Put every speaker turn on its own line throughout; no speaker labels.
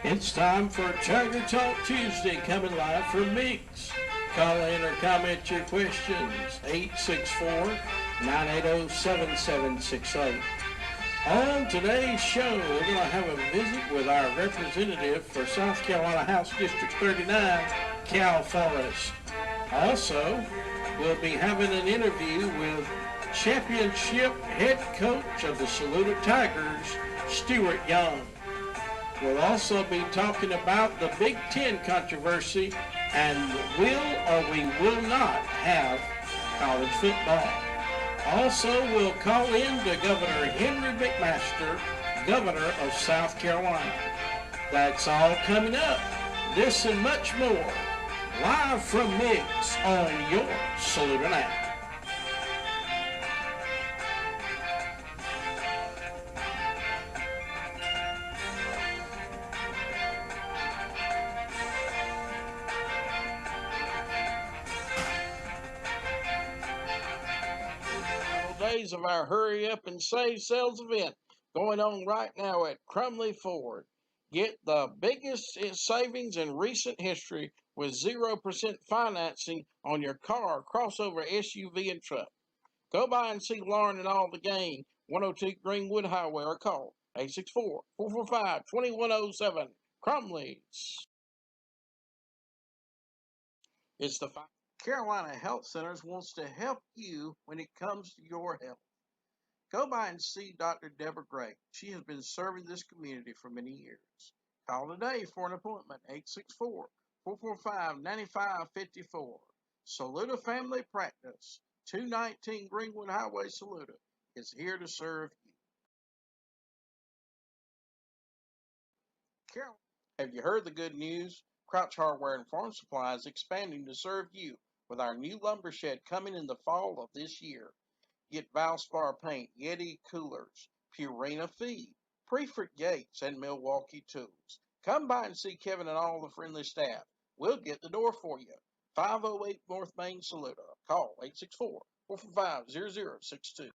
It's time for Tiger Talk Tuesday, coming live from MIGS. Call in or comment your questions, 864-980-7768. On today's show, we're going to have a visit with our representative for South Carolina House District 39, Cal Forrest. Also, we'll be having an interview with championship head coach of the Saluda Tigers, Stuart Young. We'll also be talking about the Big Ten controversy and will or we will not have college football. Also, we'll call in to Governor Henry McMaster, Governor of South Carolina. That's all coming up. This and much more, live from MIGS on your Saluda Now. Days of our Hurry Up and Save Sales event going on right now at Crumley Ford. Get the biggest savings in recent history with 0% financing on your car, crossover, SUV, and truck. Go by and see Lauren and all the gang, 102 Greenwood Highway, or call 864-445-2107. Crumley's. It's the Carolina Health Centers wants to help you when it comes to your health. Go by and see Dr. Deborah Gray. She has been serving this community for many years. Call today for an appointment, 864-445-9554. Saluda Family Practice, 219 Greenwood Highway, Saluda, is here to serve you. Carol, have you heard the good news? Crouch Hardware and Farm Supply is expanding to serve you with our new lumber shed coming in the fall of this year. Get Valspar paint, Yeti coolers, Purina feed, Preferred gates, and Milwaukee tools. Come by and see Kevin and all the friendly staff. We'll get the door for you. 508 North Main, Saluda. Call 864-445-0062.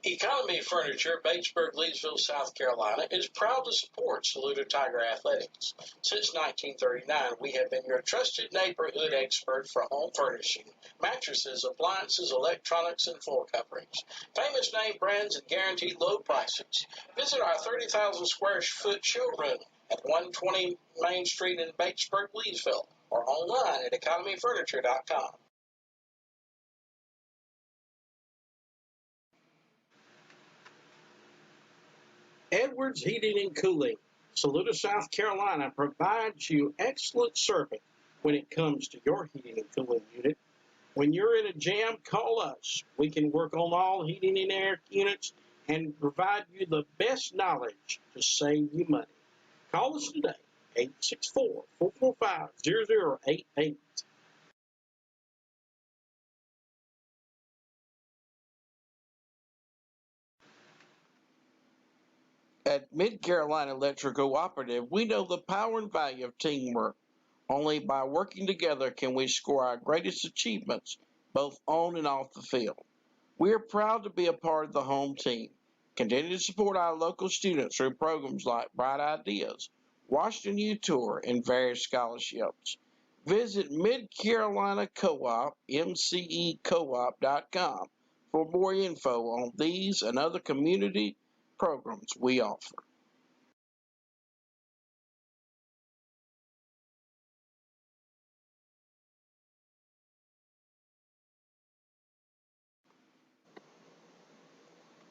Economy Furniture, Batesburg, Leesville, South Carolina, is proud to support Saluda Tiger Athletics. Since 1939, we have been your trusted neighborhood expert for home furnishing, mattresses, appliances, electronics, and floor coverings. Famous name brands and guaranteed low prices. Visit our 30,000 square foot showroom at 120 Main Street in Batesburg, Leesville, or online at economyfurniture.com. Edwards Heating and Cooling, Saluda, South Carolina, provides you excellent service when it comes to your heating and cooling unit. When you're in a jam, call us. We can work on all heating and air units and provide you the best knowledge to save you money. Call us today, 864-445-0088. At Mid Carolina Electric Cooperative, we know the power and value of teamwork. Only by working together can we score our greatest achievements, both on and off the field. We are proud to be a part of the home team. Continue to support our local students through programs like Bright Ideas, Washington U Tour, and various scholarships. Visit Mid Carolina Co-op, mcecoop.com, for more info on these and other community programs we offer.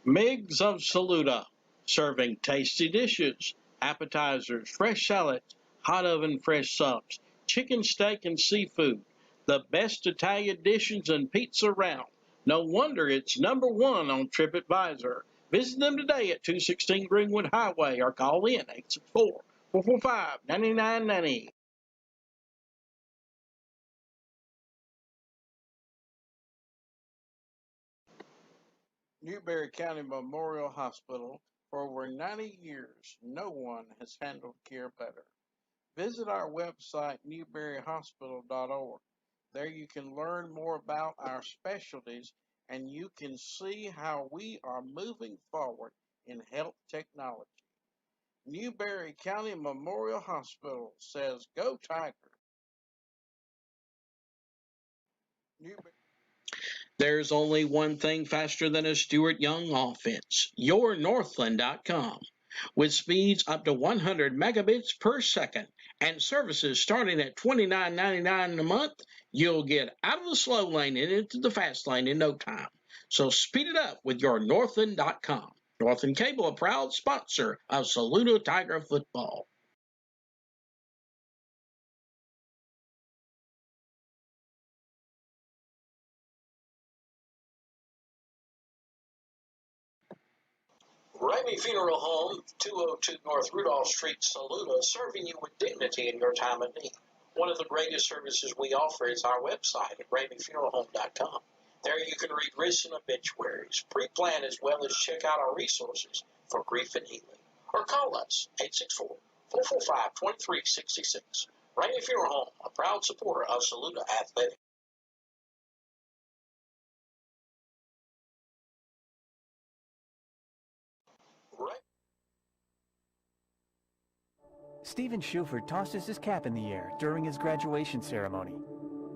MIGS of Saluda, serving tasty dishes, appetizers, fresh salads, hot oven fresh subs, chicken, steak, and seafood. The best Italian dishes and pizza around. No wonder it's number one on TripAdvisor. Visit them today at 216 Greenwood Highway or call in 864-445-9990. Newberry County Memorial Hospital, for over 90 years, no one has handled care better. Visit our website, newberryhospital.org. There you can learn more about our specialties and you can see how we are moving forward in health technology. Newberry County Memorial Hospital says, "Go Tigers."
There's only one thing faster than a Stuart Young offense, your Northland.com. With speeds up to 100 megabits per second and services starting at $29.99 a month, you'll get out of the slow lane and into the fast lane in no time. So speed it up with your Northland.com. Northland Cable, a proud sponsor of Saluda Tiger football. Ramey Funeral Home, 202 North Rudolph Street, Saluda, serving you with dignity in your time of need. One of the greatest services we offer is our website at RameyFuneralHome.com. There you can read recent obituaries, pre-plan as well as check out our resources for grief and healing. Or call us, 864-445-2366. Ramey Funeral Home, a proud supporter of Saluda Athletics.
Stephen Schuford tosses his cap in the air during his graduation ceremony.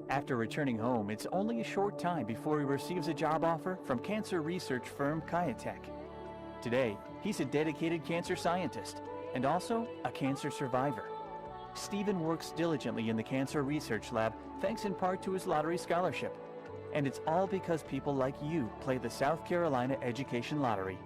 After returning home, it's only a short time before he receives a job offer from cancer research firm Kiatech. Today, he's a dedicated cancer scientist and also a cancer survivor. Stephen works diligently in the cancer research lab thanks in part to his lottery scholarship. And it's all because people like you play the South Carolina Education Lottery.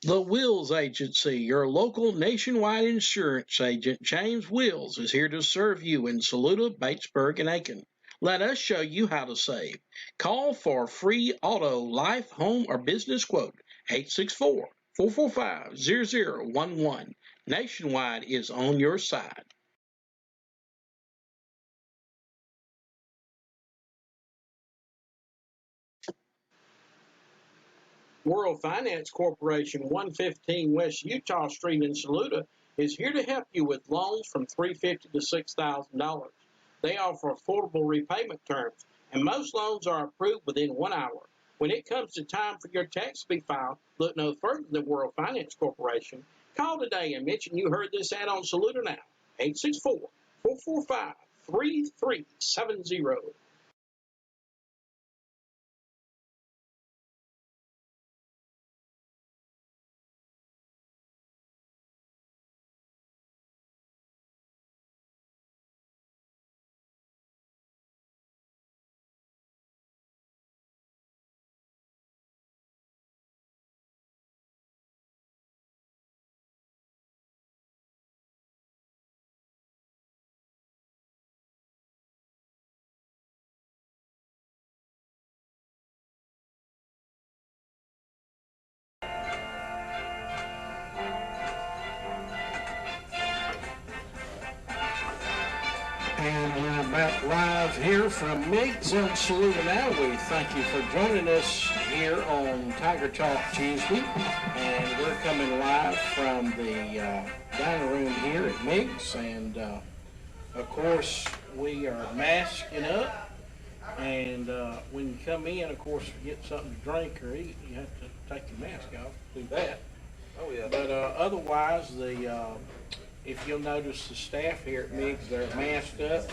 The Wills Agency, your local nationwide insurance agent, James Wills, is here to serve you in Saluda, Batesburg, and Aiken. Let us show you how to save. Call for a free auto, life, home, or business quote, 864-445-0011. Nationwide is on your side. World Finance Corporation, 115 West Utah Street in Saluda, is here to help you with loans from $350 to $6,000. They offer affordable repayment terms, and most loans are approved within 1 hour. When it comes to time for your tax to be filed, look no further than World Finance Corporation. Call today and mention you heard this ad on Saluda Now, 864-445-3370.
And we're about live here from MIGS in Saluda Now. We thank you for joining us here on Tiger Talk Tuesday. And we're coming live from the dining room here at MIGS. And of course, we are masking up. And when you come in, of course, to get something to drink or eat, you have to take your mask off to do that.
Oh, yeah.
But otherwise, if you'll notice the staff here at MIGS, they're masked up,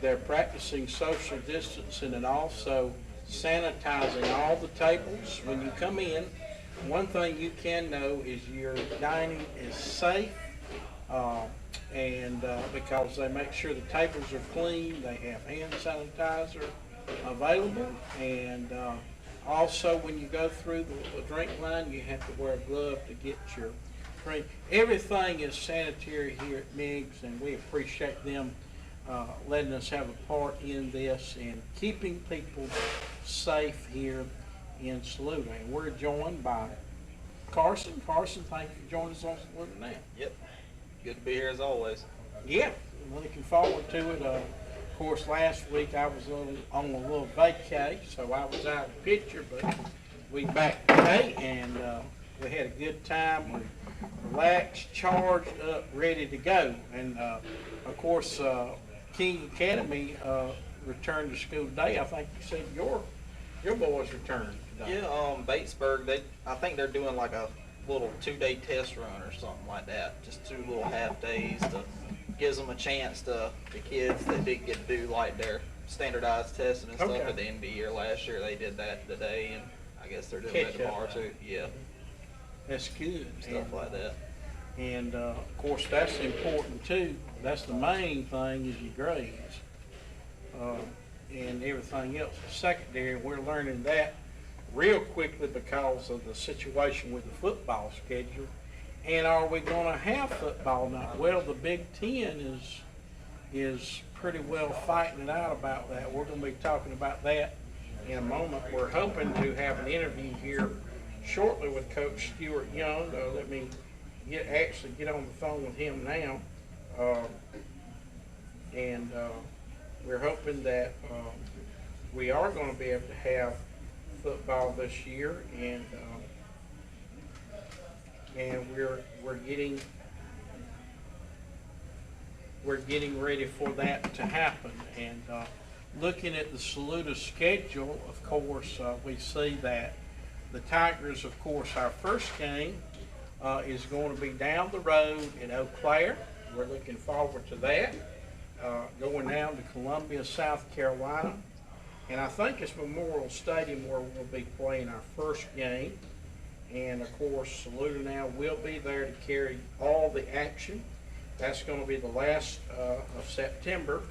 they're practicing social distancing and also sanitizing all the tables. When you come in, one thing you can know is your dining is safe, because they make sure the tables are clean, they have hand sanitizer available, and also when you go through the drink line, you have to wear a glove to get your drink. Everything is sanitary here at MIGS, and we appreciate them letting us have a part in this and keeping people safe here in Saluda. And we're joined by Carson. Carson, thank you for joining us on Saluda Now.
Yep. Good to be here as always.
Yeah, looking forward to it. Of course, last week I was on a little vacay, so I was out of the picture, but we back today, and we had a good time. We relaxed, charged up, ready to go. And of course, King Academy returned to school today. I think you said your boys returned today.
Yeah, Batesburg, I think they're doing like a little 2-day test run or something like that. Just 2 little half days to gives them a chance to, the kids that didn't get to do like their standardized testing and stuff at the end of the year last year. They did that today, and I guess they're doing that tomorrow too. Yeah.
That's good.
Stuff like that.
And of course, that's important too. That's the main thing is your grades. And everything else is secondary. We're learning that real quickly because of the situation with the football schedule. And are we going to have football now? Well, the Big Ten is pretty well fighting it out about that. We're going to be talking about that in a moment. We're hoping to have an interview here shortly with Coach Stuart Young. Let me actually get on the phone with him now. And we're hoping that we are going to be able to have football this year, and we're getting ready for that to happen. And looking at the Saluda schedule, of course, we see that the Tigers, of course, our first game is going to be down the road in Eau Claire. We're looking forward to that. Going down to Columbia, South Carolina. And I think it's Memorial Stadium where we'll be playing our first game. And of course, Saluda now will be there to carry all the action. That's going to be the last of September.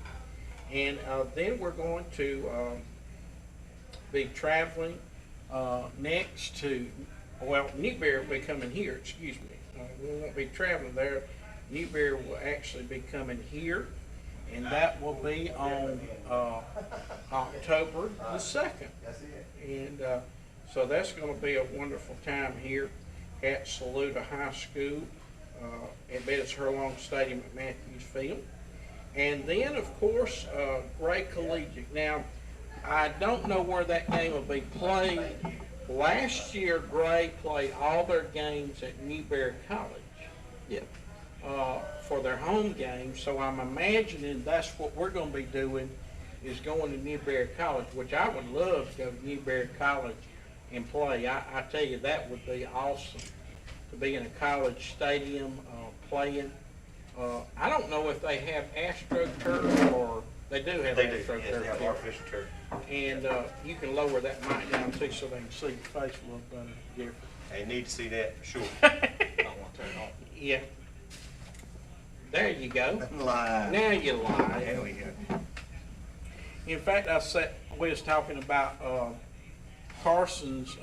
And then we're going to be traveling next to, well, Newberry will be coming here, excuse me. We won't be traveling there. Newberry will actually be coming here. And that will be on October the 2nd. And so that's going to be a wonderful time here at Saluda High School at Bettis Hurlong Stadium at Matthews Field. And then, of course, Gray Collegiate. Now, I don't know where that game will be played. Last year, Gray played all their games at Newberry College.
Yep.
For their home game, so I'm imagining that's what we're going to be doing, is going to Newberry College, which I would love to go to Newberry College and play. I tell you, that would be awesome to be in a college stadium playing. I don't know if they have AstroTurf, or they do have AstroTurf.
Yes, they have artificial turf.
And you can lower that mic down too so they can see your face a little better, Jeffrey.
They need to see that for sure.
I don't want to turn it on.
Yeah. There you go.
Live.
Now you lie.
There we go.
In fact, we was talking about Carson's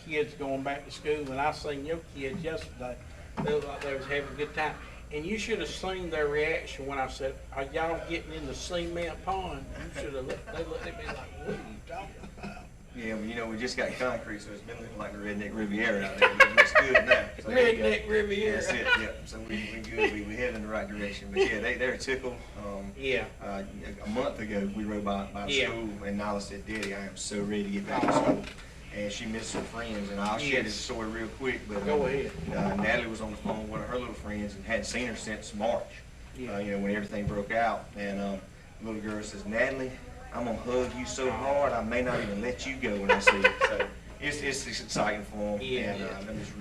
kids going back to school, and I seen your kids yesterday. They looked like they was having a good time. And you should have seen their reaction when I said, "Are y'all getting in the cement pond?" You should have looked. They looked at me like, "What are you talking about?"
Yeah, well, you know, we just got concrete, so it's been looking like the Redneck Riviera out there. But it looks good now. So
Redneck Riviera.
That's it, yeah. So we good. We heading in the right direction. But yeah, they're tickled.
Yeah.
A month ago, we rode by the
Yeah.
school, and Nala said, "Daddy, I am so ready to get back to school." And she missed her friends, and I'll share this story real quick. But
Go ahead.
Natalie was on the phone with one of her little friends and hadn't seen her since March.
Yeah.
You know, when everything broke out, and the little girl says, "Natalie, I'm gonna hug you so hard I may not even let you go when I see you." So it's exciting for them,
Yeah,
and I'm just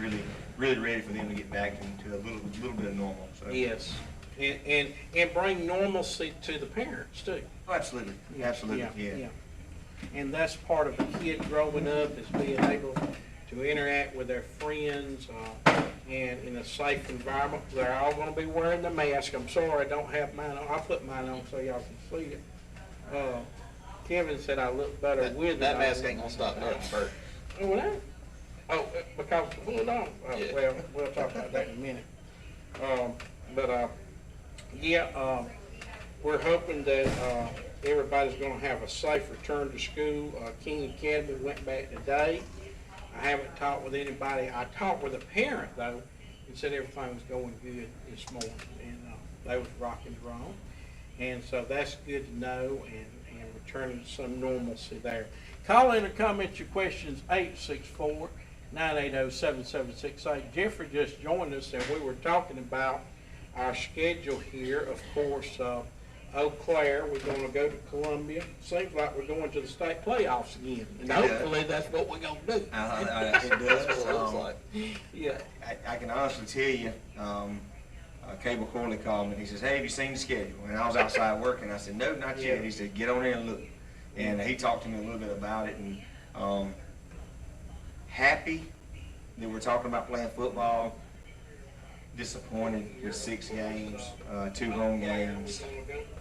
really ready for them to get back into a little bit of normal. So.
Yes. And bring normalcy to the parents too.
Oh, absolutely, absolutely, yeah.
And that's part of a kid growing up, is being able to interact with their friends and in a safe environment. They're all going to be wearing the mask. I'm sorry I don't have mine on. I'll put mine on so y'all can see it. Kevin said I look better with it.
That mask ain't gonna stop nothing, Bert.
Oh, well, that? Oh, because pull it on.
Yeah.
Well, we'll talk about that in a minute. We're hoping that everybody's going to have a safe return to school. King Academy went back today. I haven't talked with anybody. I talked with a parent, though, and said everything was going good this morning, and they was rocking and rolling. And so that's good to know, and returning to some normalcy there. Call in or comment your questions, 864-980-7768. Jeffrey just joined us, and we were talking about our schedule here. Of course, Eau Claire, we're going to go to Columbia. Seems like we're going to the state playoffs again, and hopefully that's what we're going to do.
It does.
That's what it looks like.
Yeah.
I can honestly tell you, Cable Corley called me and he says, "Hey, have you seen the schedule?" And I was outside working. I said, "No, not yet."
Yeah.
He said, "Get on there and look." And he talked to me a little bit about it, and happy that we're talking about playing football. Disappointed with 6 games, 2 home games.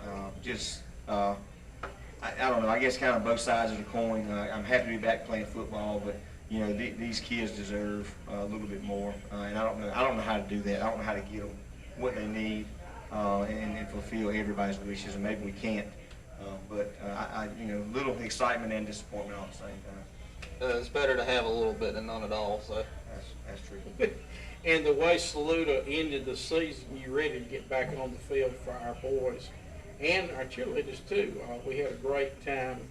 I don't know. I guess kind of both sides of the coin. I'm happy to be back playing football, but you know these kids deserve a little bit more, and I don't know how to do that. I don't know how to get them what they need and fulfill everybody's wishes, and maybe we can't. But you know, little excitement and disappointment all at the same time.
It's better to have a little bit than none at all. So
That's true.
And the way Saluda ended the season, you're ready to get back on the field for our boys and our cheerleaders too. We had a great time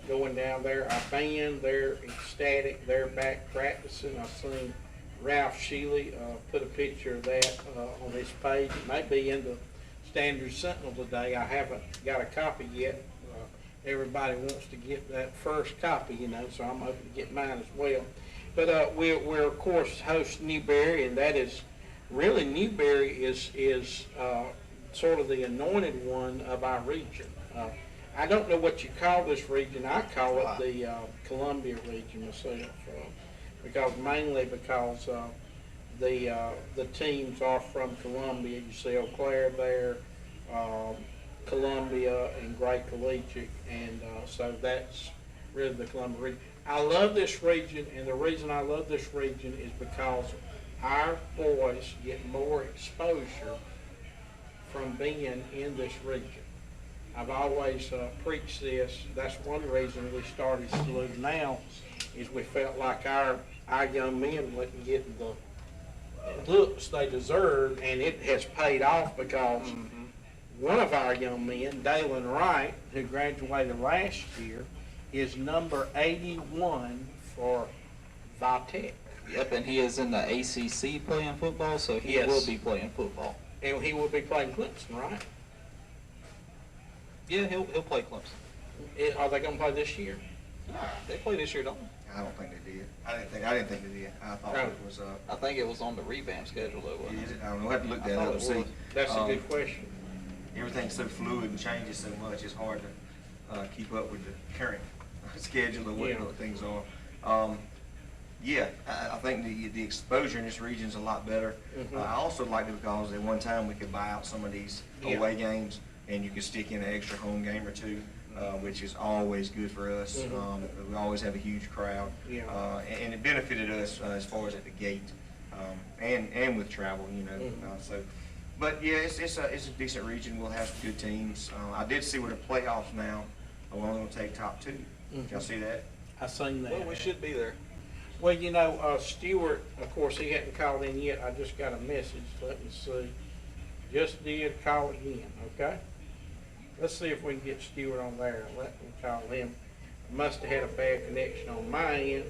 going down there. Our band, they're ecstatic. They're back practicing. I've seen Ralph Sheely put a picture of that on his page. It may be in the Standard Sentinel today. I haven't got a copy yet. Everybody wants to get that first copy, you know, so I'm hoping to get mine as well. But we're of course host Newberry, and that is really Newberry is sort of the anointed one of our region. I don't know what you call this region. I call it the Columbia region myself, mainly because the teams are from Columbia. You see Eau Claire there, Columbia, and Gray Collegiate, and so that's really the Columbia region. I love this region, and the reason I love this region is because our boys get more exposure from being in this region. I've always preached this. That's one reason we started Saluda now, is we felt like our young men wasn't getting the looks they deserved, and it has paid off because one of our young men, Dalen Wright, who graduated last year, is number 81 for Vitech.
Yep, and he is in the ACC playing football, so he will be playing football.
And he will be playing Clemson, right?
Yeah, he'll play Clemson.
Are they going to play this year?
They play this year, don't they?
I don't think they did. I didn't think they did. I thought it was.
I think it was on the revamp schedule, though. Wasn't it?
I don't know. We'll have to look that up and see.
That's a good question.
Everything's so fluid and changes so much. It's hard to keep up with the current schedule of what things are. I think the exposure in this region is a lot better. I also liked it because at one time we could buy out some of these away games, and you could stick in an extra home game or two, which is always good for us. We always have a huge crowd, and it benefited us as far as at the gate and with travel, you know. But yeah, it's a decent region. We'll have some good teams. I did see with the playoffs now, we're only going to take top 2. Did y'all see that?
I seen that.
Well, we should be there.
Well, you know, Stewart, of course, he hadn't called in yet. I just got a message. Let me see. Just did call again, okay? Let's see if we can get Stewart on there and let me call him. Must have had a bad connection on my end.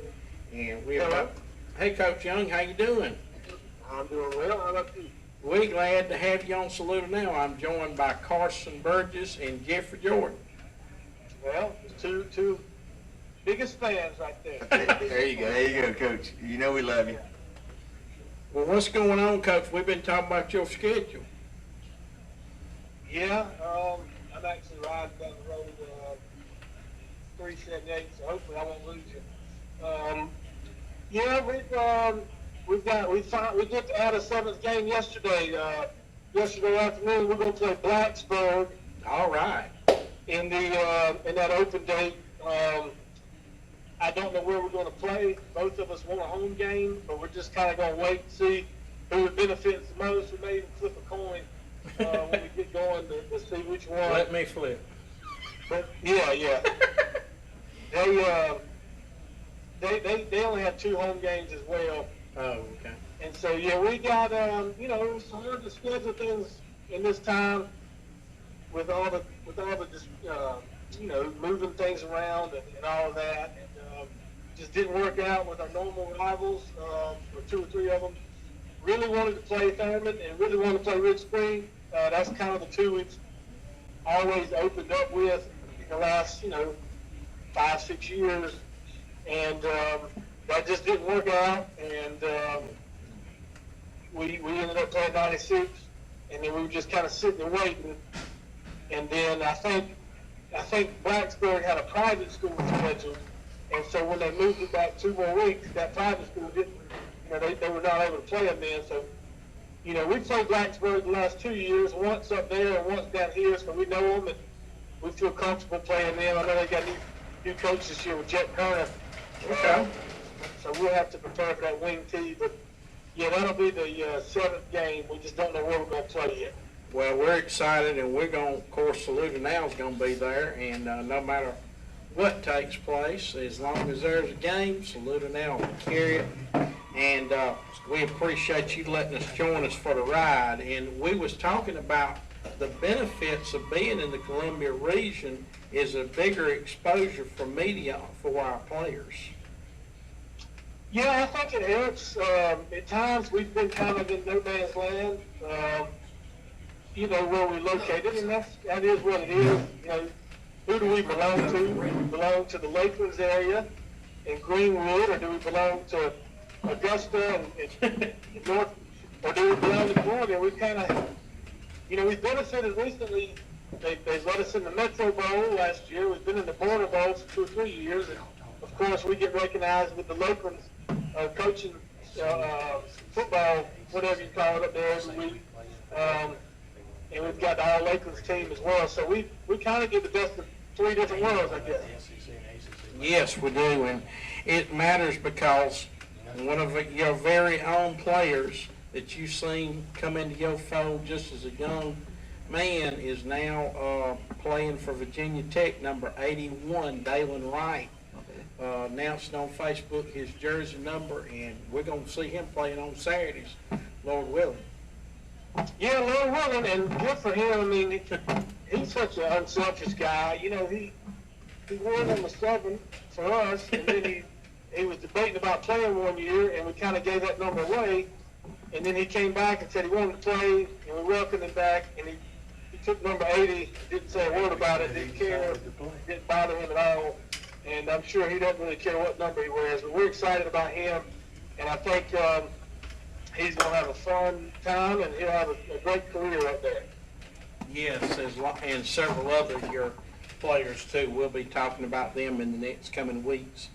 And we're about, hey, Coach Young, how you doing?
I'm doing well. How about you?
We're glad to have you on Saluda now. I'm joined by Carson Burgess and Jeffrey Jordan.
Well, two biggest fans right there.
There you go. There you go, Coach. You know we love you.
Well, what's going on, Coach? We've been talking about your schedule.
Yeah, I'm actually riding down the road 378, so hopefully I won't lose you. We did add a 7th game yesterday. Yesterday afternoon, we're going to play Blacksburg.
All right.
In that open date. I don't know where we're going to play. Both of us want a home game, but we're just kind of going to wait and see who it benefits the most. We may even flip a coin when we get going to see which one.
Let me flip.
But yeah. They only have 2 home games as well.
Oh, okay.
And so we got it's hard to schedule things in this time. with all the just moving things around and all of that, and just didn't work out with our normal rivals. For 2 or 3 of them, really wanted to play Thurman and really wanted to play Ridge Spring. That's kind of the two we've always opened up with in the last 5, 6 years, and that just didn't work out, and we ended up playing 96, and then we were just kind of sitting and waiting, and then I think Blacksburg had a private school scheduled, and so when they moved it back 2 more weeks, that private school didn't, they were not able to play them then, so we played Blacksburg the last 2 years, once up there and once down here, so we know them and we feel comfortable playing them. I know they got new coach this year with Jet Kerner.
Okay.
So we'll have to prepare for that wing tee, but yeah, that'll be the 7th game. We just don't know where we're going to play yet.
Well, we're excited, and we're going, of course, Saluda Now is going to be there, and no matter what takes place, as long as there's a game, Saluda Now will carry it, and we appreciate you letting us join us for the ride. And we was talking about the benefits of being in the Columbia region is a bigger exposure for media for our players.
Yeah, I think it helps. At times we've been kind of in no man's land, where we're located, and that is what it is. Who do we belong to? Do we belong to the Lakelands area in Greenwood, or do we belong to Augusta and North, or do we belong to Columbia? We've kind of, we've benefited recently. They let us in the Metro Bowl last year. We've been in the Border Bowl for 2 or 3 years, and of course we get recognized with the Lakelands coaching football, whatever you call it, up there every week. And we've got the All Lakelands team as well. So we kind of get the best of 3 different worlds, I guess.
Yes, we do, and it matters because one of your very own players that you've seen come into your fold just as a young man is now playing for Virginia Tech, number 81, Dalen Wright. Announced on Facebook his jersey number, and we're going to see him playing on Saturdays, Lord willing.
Yeah, Lord willing, and good for him. I mean, he's such an unselfish guy. He won number 7 for us, and then he was debating about playing 1 year, and we kind of gave that number away. And then he came back and said he wanted to play, and we welcomed him back, and he took number 80, didn't say a word about it, didn't care, didn't bother him at all. And I'm sure he doesn't really care what number he wears, but we're excited about him, and I think he's going to have a fun time, and he'll have a great career up there.
Yes, and several other your players too. We'll be talking about them in the next coming weeks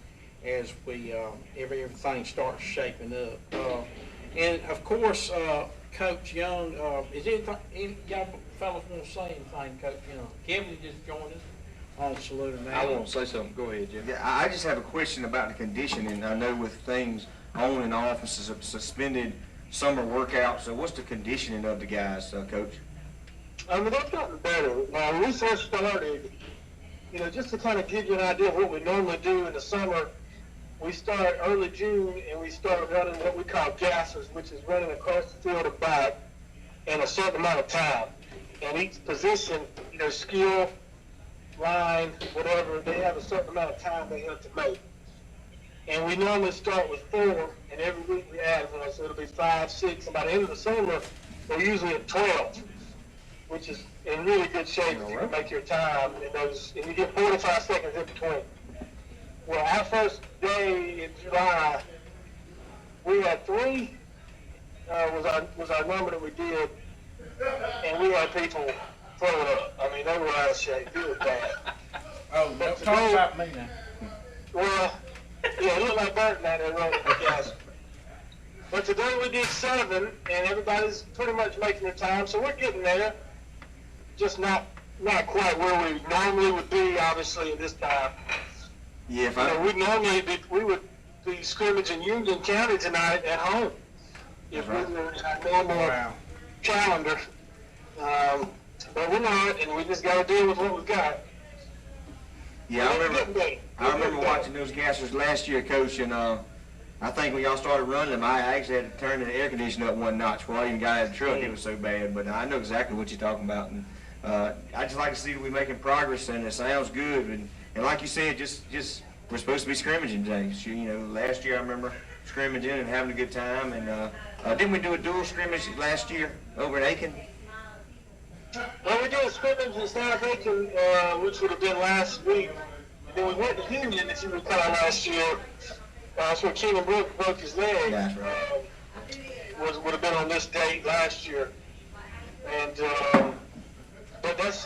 as we everything starts shaping up. And of course, Coach Young, is any y'all fellas want to say anything, Coach Young? Kevin just joined us on Saluda Now.
I want to say something. Go ahead, Jim.
Yeah, I just have a question about the conditioning. I know with things on and off, suspended summer workouts. So what's the conditioning of the guys, Coach?
I mean, they've gotten better. Now, we first started, just to kind of give you an idea of what we normally do in the summer, we start early June, and we start running what we call gassers, which is running across the field and back in a certain amount of time. And each position, skill, line, whatever, they have a certain amount of time they have to make. And we normally start with 4, and every week we add 1, so it'll be 5, 6, and by the end of the summer, we're usually at 12, which is in really good shape if you can make your time in those, and you get 45 seconds in between. Well, our first day in July, we had 3, was our number that we did, and we had people throwing up. I mean, they were out of shape. It was bad.
Oh, don't talk about me now.
Well, yeah, it looked like Burton out there running the gas. But today we did 7, and everybody's pretty much making their time, so we're getting there. Just not quite where we normally would be, obviously, at this time.
Yeah,
we would be scrimmaging Union County tonight at home if we were in our normal calendar. But we're not, and we just got to deal with what we've got.
Yeah, I remember watching those gassers last year, Coach, and I think when y'all started running them, I actually had to turn the air conditioner up 1 notch before I even got out of the truck. It was so bad, but I know exactly what you're talking about. And I just like to see we making progress, and it sounds good. And like you said, just we're supposed to be scrimmaging today. So, you know, last year I remember scrimmaging and having a good time. And didn't we do a dual scrimmage last year over in Aiken?
Well, we did a scrimmage in South Aiken, which would have been last week. And then we went to Union, if you recall, last year. That's where Keenan broke his leg.
That's right.
Would have been on this date last year. And but that's,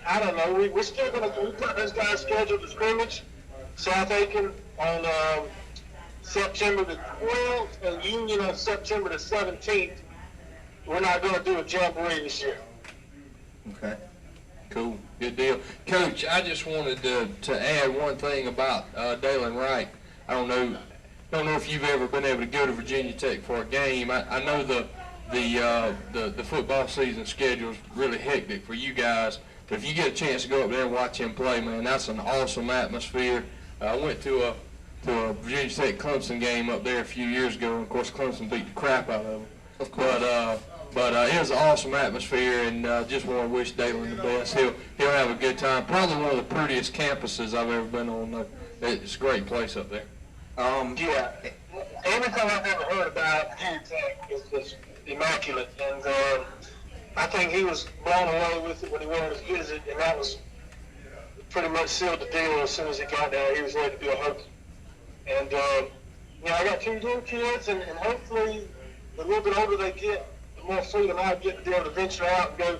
I don't know. We're still gonna put those guys scheduled to scrimmage South Aiken on September the 12th and Union on September the 17th. We're not going to do a jamboree this year.
Okay.
Cool, good deal. Coach, I just wanted to add one thing about Dalen Wright. I don't know if you've ever been able to go to Virginia Tech for a game. I know the football season schedule is really hectic for you guys, but if you get a chance to go up there and watch him play, man, that's an awesome atmosphere. I went to a Virginia Tech Clemson game up there a few years ago, and of course Clemson beat the crap out of them.
Of course.
But it was an awesome atmosphere, and just want to wish Dalen the best. He'll have a good time. Probably one of the prettiest campuses I've ever been on. It's a great place up there.
Yeah. Everything I've ever heard about Virginia Tech is just immaculate, and I think he was blown away with it when he went on his visit, and that was pretty much sealed the deal. As soon as he got there, he was ready to be a Hokie. And I got two little kids, and hopefully the little bit older they get, the more freedom I get to be able to venture out and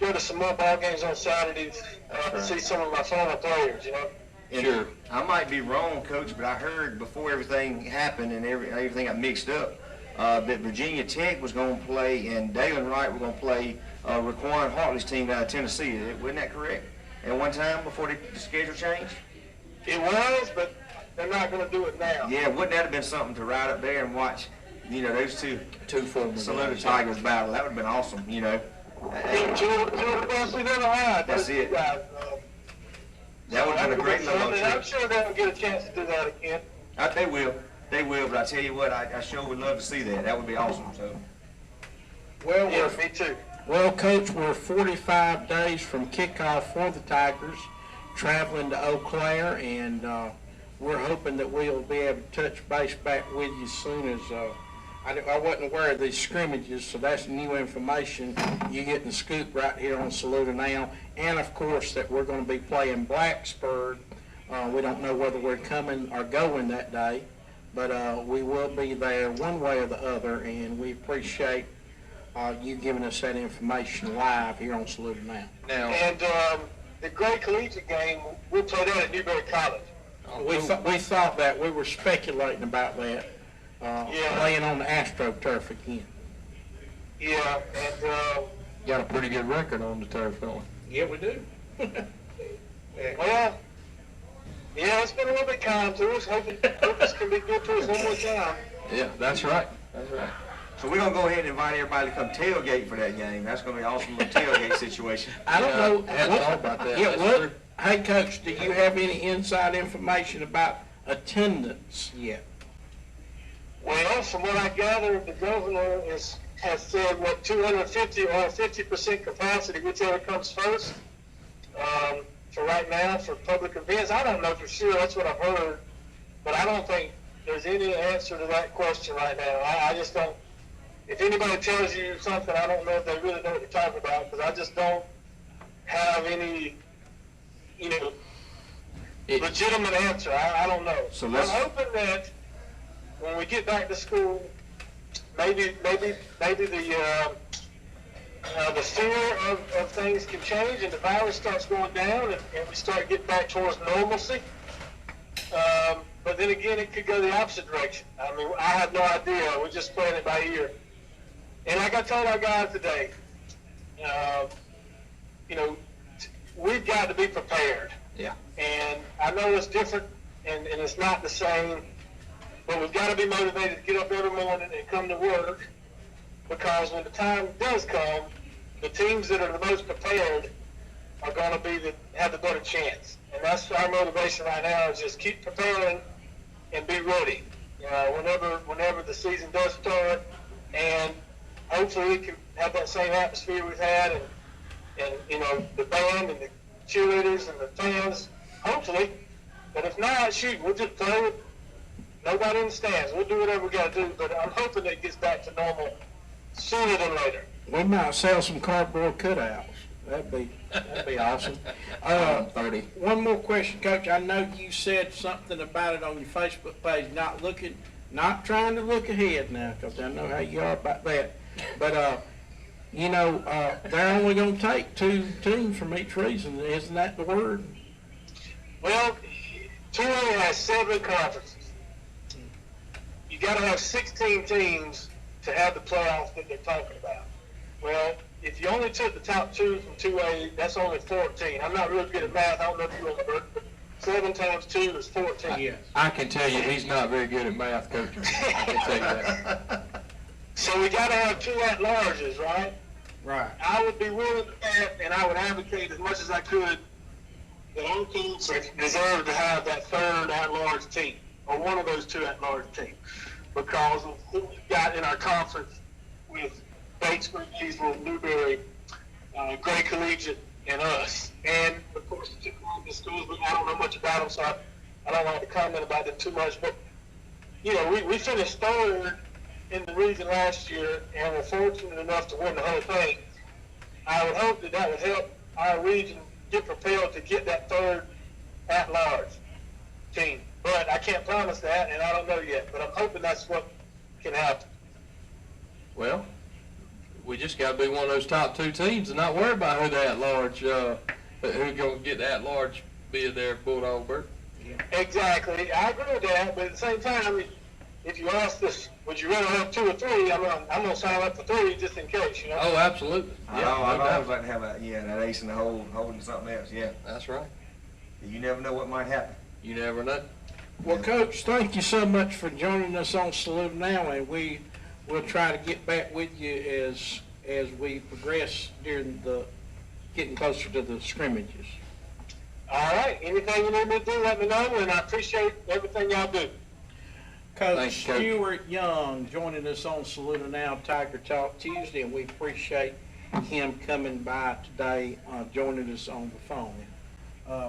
go to some more ball games on Saturdays to see some of my former players, you know.
Sure. I might be wrong, Coach, but I heard before everything happened and everything got mixed up that Virginia Tech was going to play and Dalen Wright was going to play Raquan Hartley's team out of Tennessee. Wasn't that correct? At one time before the schedule changed?
It was, but they're not going to do it now.
Yeah, wouldn't that have been something to ride up there and watch, you know, those two former Saluda Tigers battle? That would have been awesome, you know.
Two of the best we've ever had.
That's it. That would have been a great little trip.
I'm sure they'll get a chance to do that again.
They will. They will, but I tell you what, I sure would love to see that. That would be awesome. So.
Well,
Yeah, me too.
Well, Coach, we're 45 days from kickoff for the Tigers, traveling to Eau Claire, and we're hoping that we'll be able to touch base back with you as soon as I wasn't aware of these scrimmages, so that's new information. You're getting the scoop right here on Saluda now. And, of course, that we're going to be playing Blacksburg. We don't know whether we're coming or going that day, but we will be there one way or the other, and we appreciate you giving us that information live here on Saluda now.
And the great collegiate game, we'll play that at Newberry College.
We thought that. We were speculating about that. Playing on the AstroTurf again.
Yeah, and
Got a pretty good record on the turf, don't we? Yeah, we do.
well, yeah, it's been a little bit kind to us. Hope this can be good to us one more time.
Yeah, that's right. That's right.
So we're going to go ahead and invite everybody to come tailgate for that game. That's going to be an awesome little tailgate situation.
I don't know.
I hadn't thought about that.
Yeah,
That's
what?
true.
Hey, Coach, do you have any inside information about attendance yet?
Well, from what I gather, the governor has said, 250 or 50% capacity, whichever comes first. For right now, for public events, I don't know for sure. That's what I've heard, but I don't think there's any answer to that question right now. I just don't. If anybody tells you something, I don't know if they really know what you're talking about, because I just don't have any, legitimate answer. I don't know.
So
I'm
let's-
hoping that when we get back to school, maybe the fear of things can change and the virus starts going down and we start getting back towards normalcy. But then again, it could go the opposite direction. I mean, I have no idea. We're just playing it by ear. And like I told our guys today, we've got to be prepared.
Yeah.
And I know it's different and it's not the same, but we've got to be motivated to get up every morning and come to work, because when the time does come, the teams that are the most prepared are going to have the better chance. And that's our motivation right now, is just keep preparing and be ready. Whenever the season does start, and hopefully have that same atmosphere we've had, and you know, the band and the cheerleaders and the fans, hopefully. But if not, shoot, we'll just play it. Nobody in the stands. We'll do whatever we got to do, but I'm hoping it gets back to normal sooner than later.
We might sell some cardboard cutouts. That'd be awesome.
30.
One more question, Coach. I know you said something about it on your Facebook page, not trying to look ahead now, because I know how you are about that. But, you know, they're only going to take 2 teams from each region. Isn't that the word?
Well, 2A has 7 conferences. You got to have 16 teams to have the playoffs that they're talking about. Well, if you only took the top 2 from 2A, that's only 14. I'm not really good at math. I don't know if you remember, but 7 times 2 is 14.
Yes.
I can tell you he's not very good at math, Coach. I can tell you that.
So we got to have 2 at-larges, right?
Right.
I would be willing to bet, and I would advocate as much as I could, that all teams deserve to have that 3rd at-large team, or one of those 2 at-large teams, because of who we've got in our conference with Batesburg, Leesville, Newberry, Gray Collegiate, and us. And, of course, the 2 Columbus schools, but I don't know much about them, so I don't like to comment about them too much. But, you know, we finished 3rd in the region last year, and we're fortunate enough to win the whole thing. I would hope that would help our region get propelled to get that 3rd at-large team. But I can't promise that, and I don't know yet. But I'm hoping that's what can happen.
Well, we just got to be one of those top 2 teams and not worry about who the at-large, who's going to get the at-large bid there at Bulldog Burke.
Exactly. I agree with that, but at the same time, if you ask this, would you rather have 2 or 3? I'm going to sign up for 3 just in case, you know?
Oh, absolutely.
Yeah, I'd always like to have that ace in the hole, holding something else, yeah.
That's right.
You never know what might happen.
You never know.
Well, Coach, thank you so much for joining us on Salute Now, and we will try to get back with you as we progress during getting closer to the scrimmages.
All right. Anything you need me to do, let me know, and I appreciate everything y'all do.
Coach
Thanks, Coach.
Stuart Young joining us on Salute Now Tiger Talk Tuesday, and we appreciate him coming by today, joining us on the phone.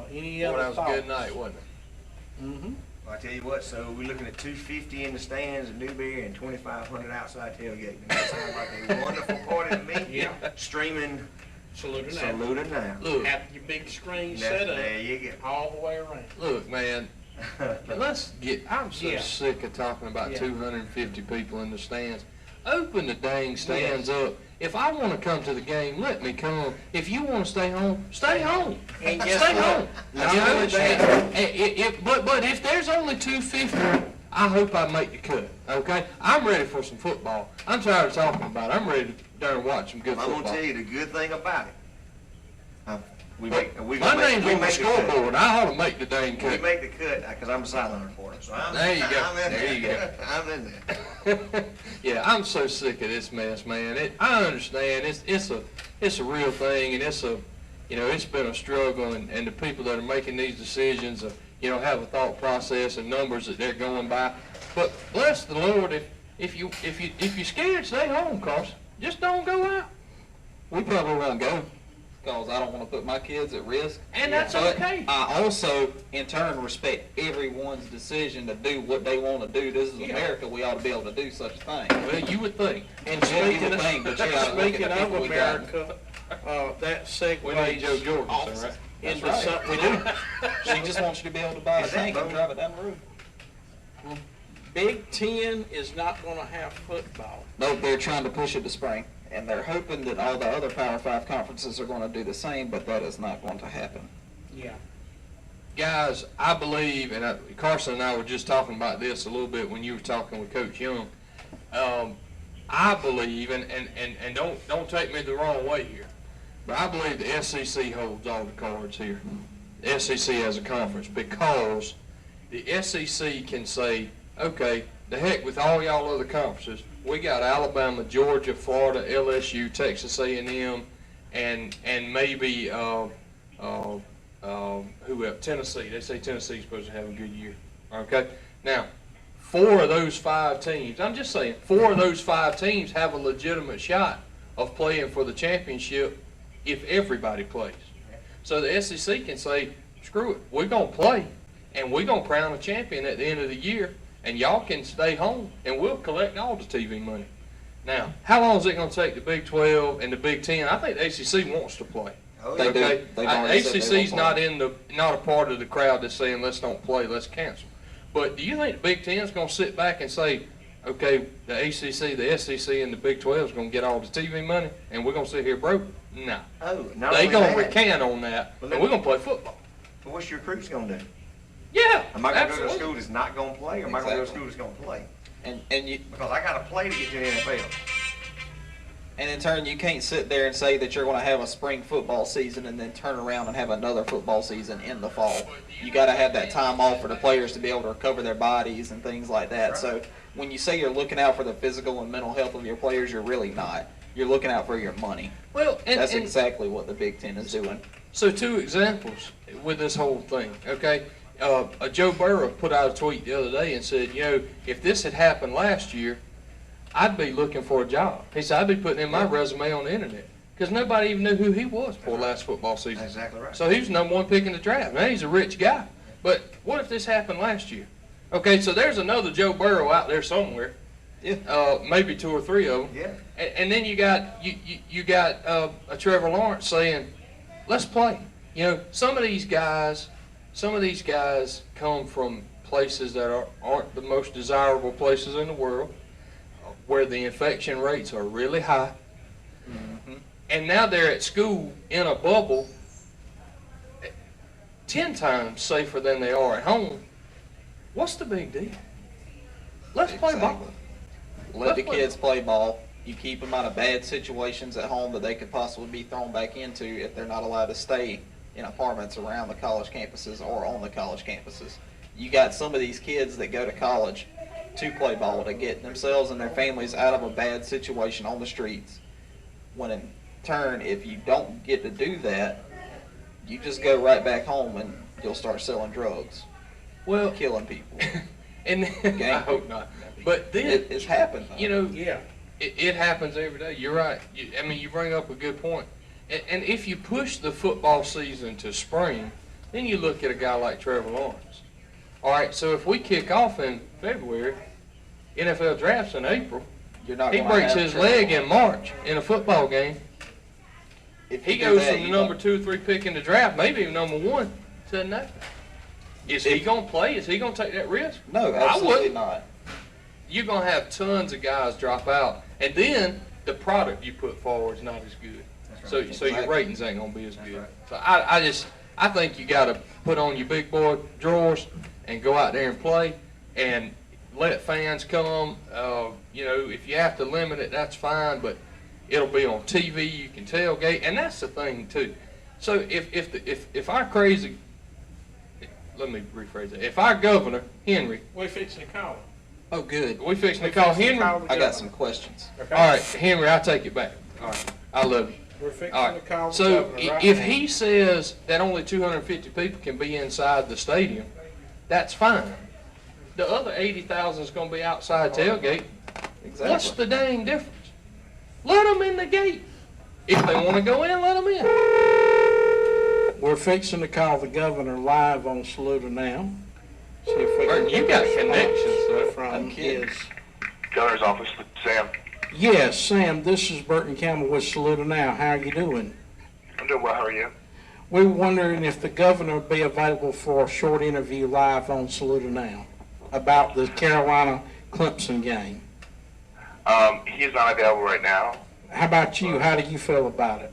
Any
Boy,
other
that was
thoughts?
a good night, wasn't it?
Mm-hmm.
Well, I tell you what, so we're looking at 250 in the stands at Newberry and 2,500 outside tailgating. That sounds like a wonderful party to me.
Yeah.
Streaming
Salute Now.
Saluting Now.
Look,
Have your big screen set up
There you go.
all the way around.
look, man. I'm so
Yeah.
sick of talking about
Yeah.
250 people in the stands. Open the dang stands up. If I want to come to the game, let me come. If you want to stay home, stay home.
And guess
Stay
what?
home.
Not
You know,
only that-
but if there's only 250, I hope I make the cut. Okay, I'm ready for some football. I'm tired of talking about it. I'm ready to darn watch some good
I'm
football.
gonna tell you the good thing about it. We
My
gonna make-
name's
we
on the
make the cut.
scoreboard. I ought to make the dang
We
cut.
make the cut because I'm a sideline reporter. So
There you go.
I'm in
There you go.
I'm in there.
Yeah, I'm so sick of this mess, man. I understand it's a real thing, and it's been a struggle, and the people that are making these decisions, have a thought process and numbers that they're going by. But bless the Lord, if you're scared, stay home, cause just don't go out.
We probably won't go because I don't want to put my kids at risk.
And that's
But
okay.
I also, in turn, respect everyone's decision to do what they want to do. This is
Yeah.
America. We ought to be able to do such a thing.
Well, you would think.
And
Yeah, you
speaking
would think, but you gotta look at
speaking
the
of
people we got.
America, that
We need Joe
segues
Jordan,
Awesome.
right?
That's
into
right.
something.
We do. She just wants you to be able to buy a
Is that
tank and
both?
drive it down the road.
Big Ten is not going to have football.
No, they're trying to push it to spring, and they're hoping that all the other Power 5 conferences are going to do the same, but that is not going to happen.
Yeah.
Guys, I believe, and Carson and I were just talking about this a little bit when you were talking with Coach Young. I believe, and don't take me the wrong way here, but I believe the SEC holds all the cards here. The SEC as a conference, because the SEC can say, okay, the heck with all y'all other conferences. We got Alabama, Georgia, Florida, LSU, Texas A&M, and maybe who else? Tennessee. They say Tennessee's supposed to have a good year. Okay, now 4 of those 5 teams. I'm just saying 4 of those 5 teams have a legitimate shot of playing for the championship if everybody plays. So the SEC can say, screw it, we're going to play, and we're going to crown a champion at the end of the year, and y'all can stay home, and we'll collect all the TV money. Now, how long is it going to take the Big 12 and the Big 10? I think the ACC wants to play.
Oh,
They do.
Okay,
They've already said they
ACC's
will
not
play.
not a part of the crowd that's saying let's don't play, let's cancel. But do you think the Big Ten's going to sit back and say, okay, the ACC, the SEC, and the Big 12 is going to get all the TV money, and we're going to sit here broke? No.
Oh, not
They
only
going to
that,
recant on that,
Well,
and we're going to play football.
but what's your recruits gonna do?
Yeah,
Am I gonna go to a
absolutely.
school that's not gonna play, or am I gonna go to a
Exactly.
school that's gonna play?
And you,
Because I gotta play to get to the NFL.
and in turn, you can't sit there and say that you're going to have a spring football season and then turn around and have another football season in the fall. You got to have that time off for the players to be able to recover their bodies and things like that.
Right.
So when you say you're looking out for the physical and mental health of your players, you're really not. You're looking out for your money.
Well,
That's
and
exactly what the Big Ten is doing.
so 2 examples with this whole thing, okay? Joe Burrow put out a tweet the other day and said, you know, if this had happened last year, I'd be looking for a job. He said, I'd be putting in my resume on the internet because nobody even knew who he was before last football season.
That's exactly right.
So he was number 1 pick in the draft. Now he's a rich guy. But what if this happened last year? Okay, so there's another Joe Burrow out there somewhere.
Yeah.
Maybe 2 or 3 of them.
Yeah.
And then you got a Trevor Lawrence saying, let's play. You know, some of these guys come from places that aren't the most desirable places in the world, where the infection rates are really high.
Mm-hmm.
And now they're at school in a bubble 10 times safer than they are at home. What's the big deal? Let's play ball.
Let the
Let's play
kids play ball. You keep them out of bad situations at home that they could possibly be thrown back into if they're not allowed to stay in apartments around the college campuses or on the college campuses. You got some of these kids that go to college to play ball, to get themselves and their families out of a bad situation on the streets. When in turn, if you don't get to do that, you just go right back home and you'll start selling drugs,
Well,
killing people.
and I hope not. But then,
It's happened, though.
you know,
Yeah.
it happens every day. You're right. You bring up a good point. And if you push the football season to spring, then you look at a guy like Trevor Lawrence. All right, so if we kick off in February, NFL drafts in April,
You're not
he
gonna
breaks
have
his
Trevor
leg
Lawrence.
in March in a football game.
If
He
you do
goes
that,
from the
you
number
don't-
2 or 3 pick in the draft, maybe even number 1, to nothing. Is he going to play? Is he going to take that risk?
No,
I
absolutely
wouldn't.
not.
You're going to have tons of guys drop out. And then the product you put forward is not as good. So your
Exactly.
ratings ain't going to be as
That's
good.
right.
So I think you got to put on your big boy drawers and go out there and play and let fans come. You know, if you have to limit it, that's fine, but it'll be on TV. You can tailgate, and that's the thing too. So if our crazy, let me rephrase it. If our governor Henry,
We're fixing to call him.
Oh, good.
we fixing to call Henry.
I got some questions.
Okay?
All right, Henry, I'll take it back. All right, I love you.
We're fixing
All
to
right.
call the
So
governor right
if
now.
he says that only 250 people can be inside the stadium, that's fine. The other 80,000 is going to be outside tailgate.
Exactly.
What's the dang difference? Let them in the gate. If they want to go in, let them in.
We're fixing to call the governor live on Saluda now. See if we
Burton,
can
you
get
got
a
connections,
response
sir.
from
I'm kidding.
his.
Governor's office, Sam.
Yes, Sam, this is Burton Campbell with Saluda now. How are you doing?
I'm doing well. How are you?
We were wondering if the governor would be available for a short interview live on Saluda now about the Carolina-Clemson game.
He's not available right now.
How about you? How do you feel about it?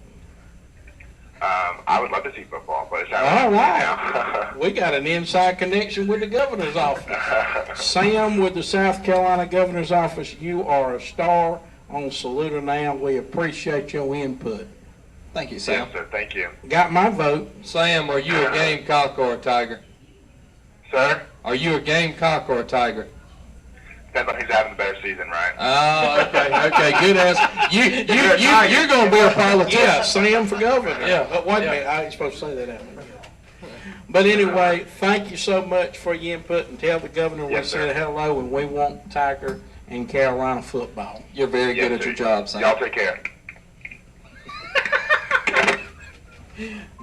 I would love to see football, but it's not
All
right
right. We got an inside connection with the governor's office. Sam with the South Carolina governor's office, you are a star on Saluda now. We appreciate your input.
Thank you, Sam.
Yes, sir. Thank you.
Got my vote.
Sam, are you a gamecock or a tiger?
Sir?
Are you a gamecock or a tiger?
Depends on who's having the better season, right?
Oh, okay, good answer. You're going to be a politician.
Yeah, Sam for governor.
Yeah.
But wait a minute, I ain't supposed to say that out loud. But anyway, thank you so much for your input, and tell the governor we
Yes, sir.
said hello and we want Tiger and Carolina football.
You're very
Yes,
good at
sir.
your job, Sam.
Y'all take care.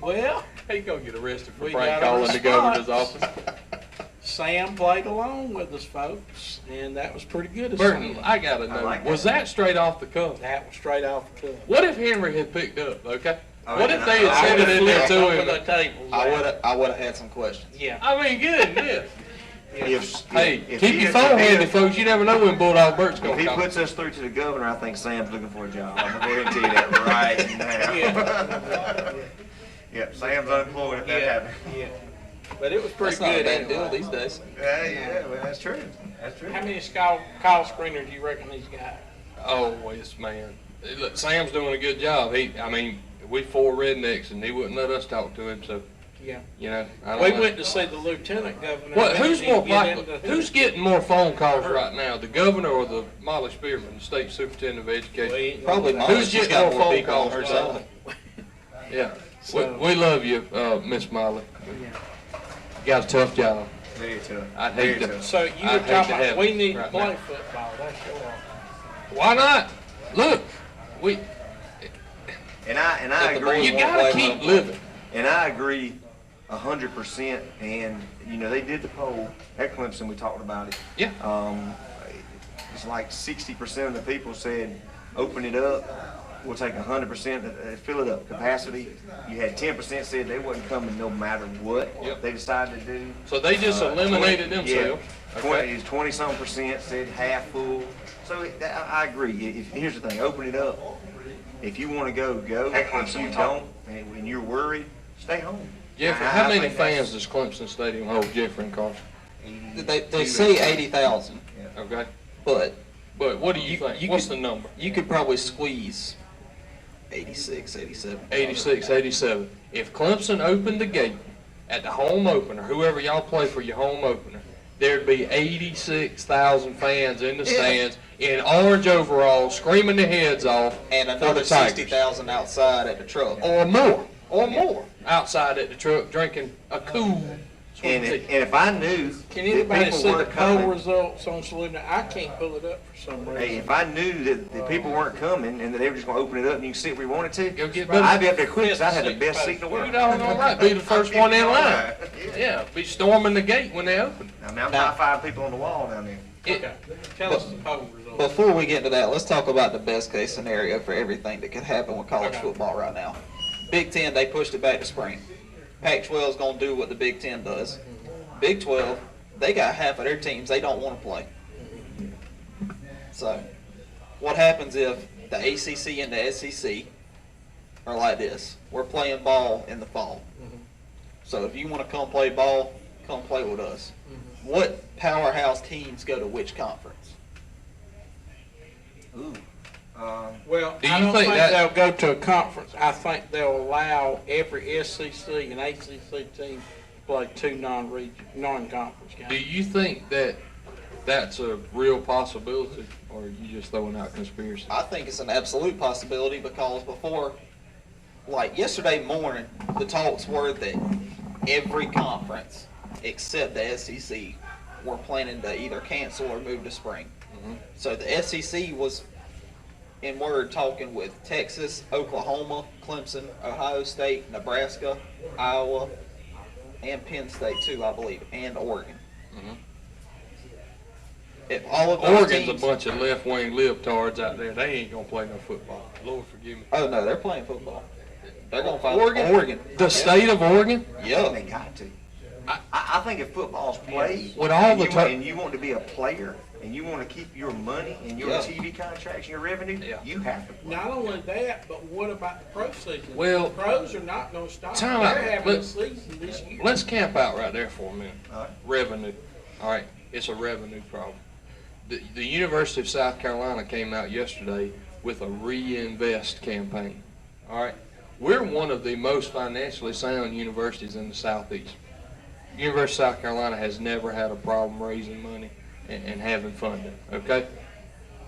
Well,
He gonna get arrested for
We
prank
got a
calling the governor's
response.
office.
Sam played along with us, folks, and that was pretty good. Of
Burton,
Sam.
I gotta know,
like
was that straight off the cuff?
That was straight off the cuff.
What if Henry had picked up, okay?
Oh,
What
yeah,
if they had
I
said it in there to
Over
him?
the tables.
I would have had some questions.
Yeah.
I mean, good, yeah. Hey,
if
keep
he-
your phone
if he-
handy, folks. You never know when Bulldog Bert's
If
gonna
he
come.
puts us through to the governor, I think Sam's looking for a job. I'm gonna go ahead and tell you that right now.
Yeah.
Yep, Sam's unemployed if that
Yeah.
happens.
Yeah. But it was pretty
That's not a
good.
bad
anyway.
deal these days.
Yeah, well, that's true. That's true.
How many call screeners do you reckon he's got?
Oh, yes, man. Look, Sam's doing a good job. I mean, we 4 rednecks, and he wouldn't let us talk to him, so,
Yeah.
you know, I don't
We
know.
went to see the lieutenant governor.
What, who's
He
more
get
likely,
into-
who's getting more phone calls right now, the governor or the Molly Spearman, the state superintendent of
We
education?
ain't
Probably
gonna-
Molly.
Who's
She's
getting
got
more
more
phone
people
calls
on her
herself? Yeah,
So-
we love you, Miss Molly.
Yeah.
You got a tough job.
Very tough.
I'd hate
Very
to-
tough.
So you
I'd
were
hate to
talking
have
about, we
it
need to
right
play
now.
football, that's your.
Why not? Look,
And I
If the
agree.
boys
you
won't
gotta
play,
keep
won't
living.
And I agree 100%. And, you know, they did the poll at Clemson. We talked about it.
Yeah.
It's like 60% of the people said, open it up. We'll take 100%, fill it up, capacity. You had 10% said they wasn't coming no matter what
Yep.
they decided to do.
So they just eliminated
20
themselves.
Yeah,
Okay.
20-some percent said half full. So I agree. Here's the thing, open it up. If you want to go, go. If you don't, and you're worried, stay home.
Jeffrey,
I
how many
think
fans
that's
does Clemson Stadium hold, Jeffrey and Carson?
They say 80,000,
Okay.
but
But what do you think?
you
What's
could-
the number?
you could probably squeeze 86, 87.
86, 87. If Clemson opened the gate at the home opener, whoever y'all play for your home opener, there'd be 86,000 fans in the
Yeah.
stands in orange overalls, screaming their heads off,
And
for
another
the Tigers.
60,000 outside at the truck.
Or more, outside at the truck drinking a cool sweet
And
tea.
if I knew
Can
that
anybody
people
see the
weren't
poll
coming,
results on Saluda? I can't pull it up for some
hey,
reason.
if I knew that the people weren't coming and that they were just going to open it up and you can sit where you wanted to,
Go get
I'd
better.
be up there quick because I'd have the best seat in the
You
world.
doggone right, be the first one in line. Yeah, be storming the gate when they open.
I mean, I'm
Now-
high-five people on the wall down there.
Okay, tell us the poll results.
Before we get into that, let's talk about the best case scenario for everything that could happen with college
Okay.
football right now. Big Ten, they pushed it back to spring. Pac-12 is going to do what the Big Ten does. Big 12, they got half of their teams they don't want to play. So, what happens if the ACC and the SEC are like this? We're playing ball in the fall. So if you want to come play ball, come play with us. What powerhouse teams go to which conference?
Ooh.
Well,
Do
I
you
don't
think
think
that-
they'll go to a conference. I think they'll allow every SEC and ACC team to play 2 non-conference
Do
games.
you think that that's a real possibility, or are you just throwing out conspiracy?
I think it's an absolute possibility because before, like yesterday morning, the talks were that every conference except the SEC were planning to either cancel or move to spring. So the SEC was in word talking with Texas, Oklahoma, Clemson, Ohio State, Nebraska, Iowa, and Penn State too, I believe, and Oregon. If all of those
Oregon's
teams,
a bunch of left-wing libtards out there. They ain't gonna play no football. Lord forgive me.
oh no, they're playing football. They're gonna find
Oregon? The
Yeah.
state of Oregon?
Yeah.
They got to. I think if football's played,
With all
and
the
you,
to-
and you want to be a player, and you want to keep your money and your
Yeah.
TV contracts and your revenue,
Yeah.
you have to play.
Not only that, but what about the pro season?
Well,
the pros are not going to stop.
time
They're
out.
having a
Let's-
season this year.
Let's camp out right there for a minute.
All right.
Revenue. All right, it's a revenue problem. The University of South Carolina came out yesterday with a reinvest campaign. All right, we're one of the most financially sound universities in the Southeast. University of South Carolina has never had a problem raising money and having funding, okay?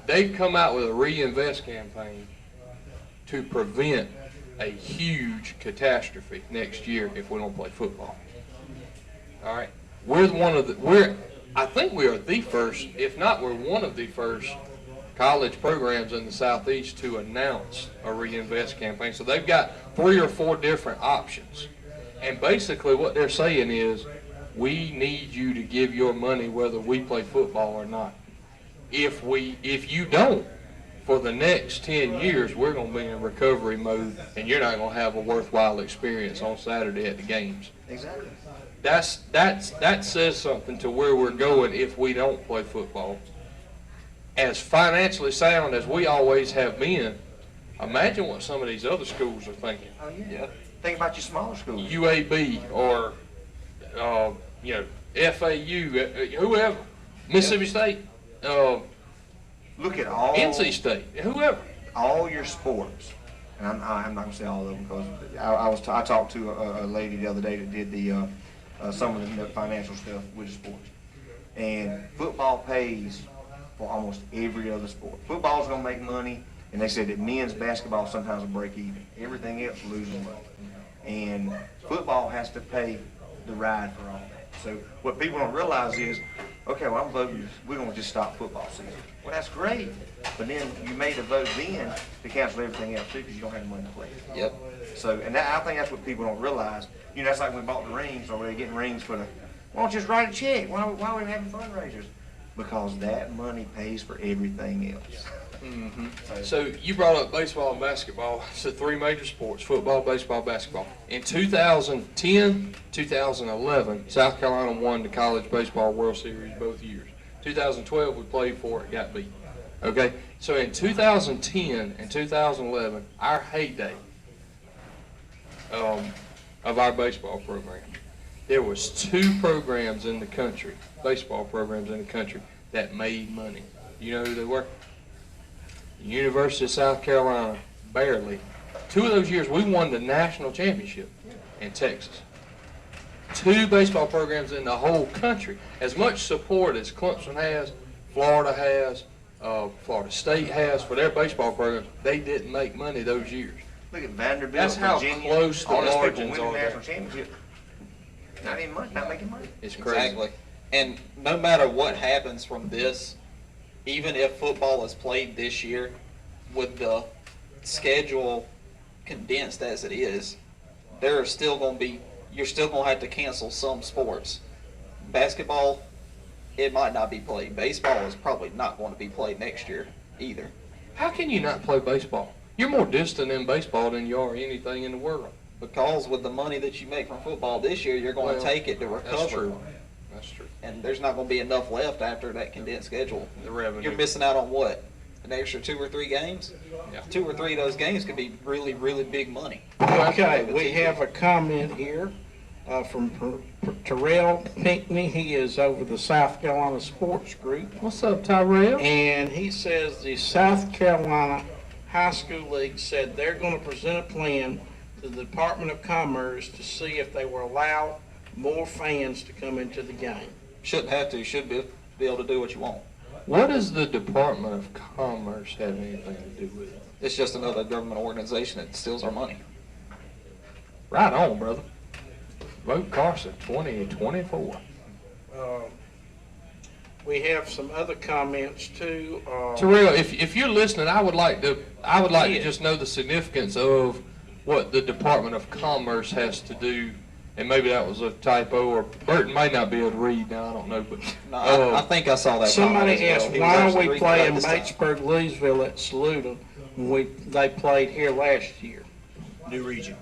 They've come out with a reinvest campaign to prevent a huge catastrophe next year if we don't play football. All right, I think we are the first, if not we're one of the first college programs in the Southeast to announce a Reinvest campaign. So they've got 3 or 4 different options. And basically what they're saying is, we need you to give your money whether we play football or not. If you don't, for the next 10 years, we're going to be in recovery mode, and you're not going to have a worthwhile experience on Saturday at the games.
Exactly.
That says something to where we're going if we don't play football. As financially sound as we always have been, imagine what some of these other schools are thinking.
Oh, yeah. Think about your smaller schools.
UAB or, FAU, whoever, Mississippi State,
Look at all
NC State, whoever.
all your sports, and I'm not gonna say all of them because I talked to a lady the other day that did the some of the financial stuff with the sports, and football pays for almost every other sport. Football's gonna make money, and they said that men's basketball sometimes will break even. Everything else loses money, and football has to pay the ride for all that. So what people don't realize is, okay, well, I'm voting, we're going to just stop football season. Well, that's great, but then you made a vote then to cancel everything else too because you don't have the money to play.
Yep.
So, and that, I think that's what people don't realize. You know, that's like when we bought the rings, or we're getting rings for the, why don't you just write a check? Why are we having fundraisers? Because that money pays for everything else.
Mm-hmm. So you brought up baseball and basketball. It's the 3 major sports: football, baseball, basketball. In 2010, 2011, South Carolina won the College Baseball World Series both years. 2012, we played for it, got beat. Okay, so in 2010 and 2011, our heyday of our baseball program, there was 2 programs in the country, baseball programs in the country, that made money. You know who they were? University of South Carolina, barely. 2 of those years, we won the national championship in Texas. 2 baseball programs in the whole country. As much support as Clemson has, Florida has, Florida State has for their baseball programs, they didn't make money those years.
Look at Vanderbilt,
That's how
Virginia,
close the
all those people
margins
winning
are there.
national championship. Not even money, not making money.
It's crazy.
Exactly. And no matter what happens from this, even if football is played this year, with the schedule condensed as it is, you're still going to have to cancel some sports. Basketball, it might not be played. Baseball is probably not going to be played next year either.
How can you not play baseball? You're more distant in baseball than you are anything in the world.
Because with the money that you make from football this year, you're going to take it to recover.
That's true. That's true.
And there's not going to be enough left after that condensed schedule.
The revenue.
You're missing out on what? An extra 2 or 3 games?
Yeah.
2 or 3 of those games could be really, really big money.
Okay, we have a comment here from Terrell Pinckney. He is over the South Carolina Sports Group.
What's up, Tyrell?
And he says the South Carolina High School League said they're going to present a plan to the Department of Commerce to see if they will allow more fans to come into the game.
Shouldn't have to. Should be able to do what you want.
What does the Department of Commerce have anything to do with it?
It's just another government organization that steals our money.
Right on, brother. Vote Carson 2024.
We have some other comments too.
Terrell, if you're listening, I would like to just know the significance of what the Department of Commerce has to do. And maybe that was a typo, or Burton may not be able to read now, I don't know. But
No, I think I saw that.
Somebody
comment as
asked,
well. He was
why are
actually
we
reading
playing
that this time.
Batesburg, Leesville at Saluda when they played here last year?
New region.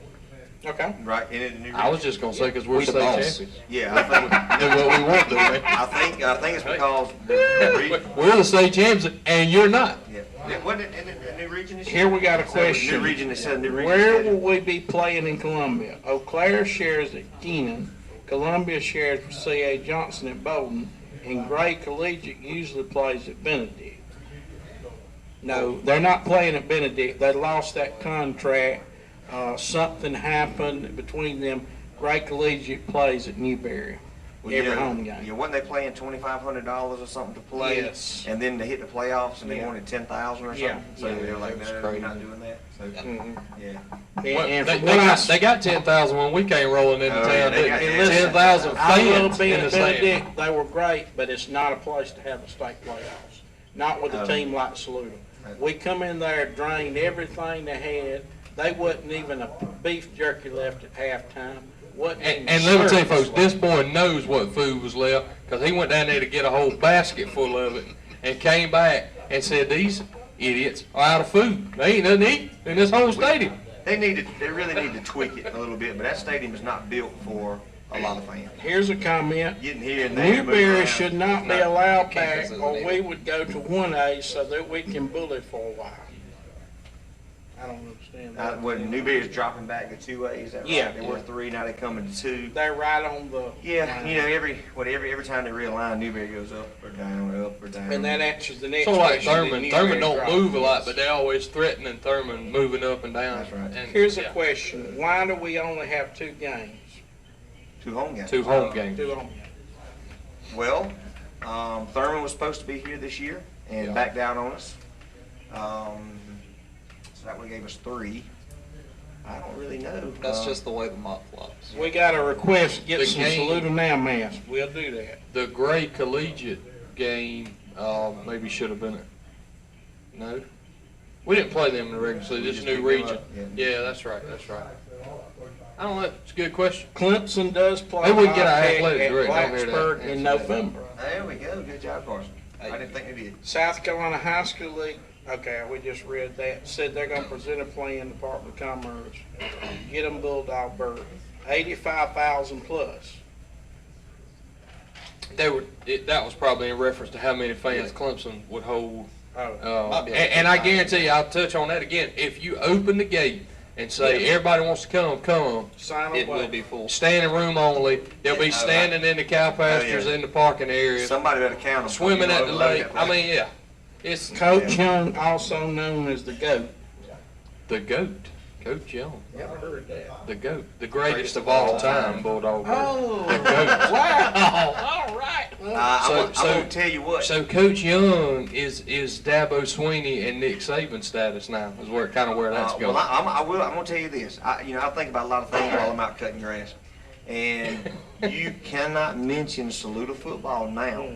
Okay.
Right, and in the new region.
I was just going to say because we're
We the
state
boss.
champions.
Yeah, I think,
Do what we want to, man.
I think it's because the region.
We're the state champions, and you're not.
Yeah. Wasn't it in the new region this
Here we got a
New
question.
region, they said new region.
Where will
schedule.
we be playing in Columbia? Eau Claire shares at Keenan, Columbia shares with C.A. Johnson at Bowdoin, and Gray Collegiate usually plays at Benedict. No, they're not playing at Benedict. They lost that contract. Something happened between them. Gray Collegiate plays at Newberry every home game.
Yeah, wasn't they playing $2,500 or something to play?
Yes.
And then they hit the playoffs and they
Yeah.
wanted 10,000 or something.
Yeah.
So
Yeah.
they were like,
That was
no, we're
crazy.
not doing that. So, yeah.
And
They
from what I
they got 10,000 when we came rolling into
Oh, yeah,
town.
they
didn't
got-
they?
and listen,
10,000
I love
fans
being
in the
at
stand.
Benedict. They were great, but it's not a place to have a state playoffs. not with a team like Saluda. We come in there, drained everything they had. They wasn't even a beef jerky left at halftime.
And let me tell you, folks, this boy knows what food was left because he went down there to get a whole basket full of it and came back and said, these idiots are out of food. They ain't nothing to eat in this whole stadium.
They really need to tweak it a little bit, but that stadium is not built for a lot of fans.
Here's a comment.
Getting here and there.
Newberry should not be allowed back, or we would go to 1A so that we can bully for a while. I don't understand that.
Newberry's dropping back to 2A, is that right?
Yeah.
They were 3, now they're coming to 2.
They're right on the
Yeah,
line.
you know, every time they realign, Newberry goes up or down, up or down.
And that answers the next
So like
question.
Thurman don't move a lot, but they're always threatening Thurman moving up and down.
That's right.
And,
Here's a question. Why do we only have 2 games?
2 home games.
2 home games.
2 home games.
Well, Thurman was supposed to be here this year and backed out on us. So that would gave us 3. I don't really know.
That's just the way the month flows.
We got a request, get
The
some
game-
Saluda Now masks. We'll do that.
The Gray Collegiate game maybe should have been it. No? We didn't play them in the regular season. This
just
new
picked them
region.
up,
Yeah, that's right. I don't know. It's a good question.
Clemson does play
Maybe we can get our
Tech
athletic
at
director on here to
Blacksburg in
answer that.
November.
There we go. Good job, Carson. I didn't think they did.
South Carolina High School League, okay, we just read that, said they're gonna present a plan, Department of Commerce, get them Bulldog Bird, 85,000 plus.
That was probably in reference to how many fans Clemson would hold.
Oh,
Might be a
And I guarantee you, I'll touch on that again. If you open the gate and say everybody wants to come,
sign
It will
away.
be full.
standing room only. They'll be standing in the cow pastures in the parking area,
Somebody better count them.
swimming at the lake. I mean, yeah, it's
Coach Young, also known as the GOAT.
the GOAT, Coach Young,
Never heard that.
the GOAT, the greatest of all time, Bulldog.
Oh,
The GOAT.
wow, all right.
I'm going to tell you what.
So Coach Young is Dabo Sweeney and Nick Saban status now. Is where that's going.
Well, I'm going to tell you this. I think about a lot of things while I'm out cutting grass. And you cannot mention Saluda football now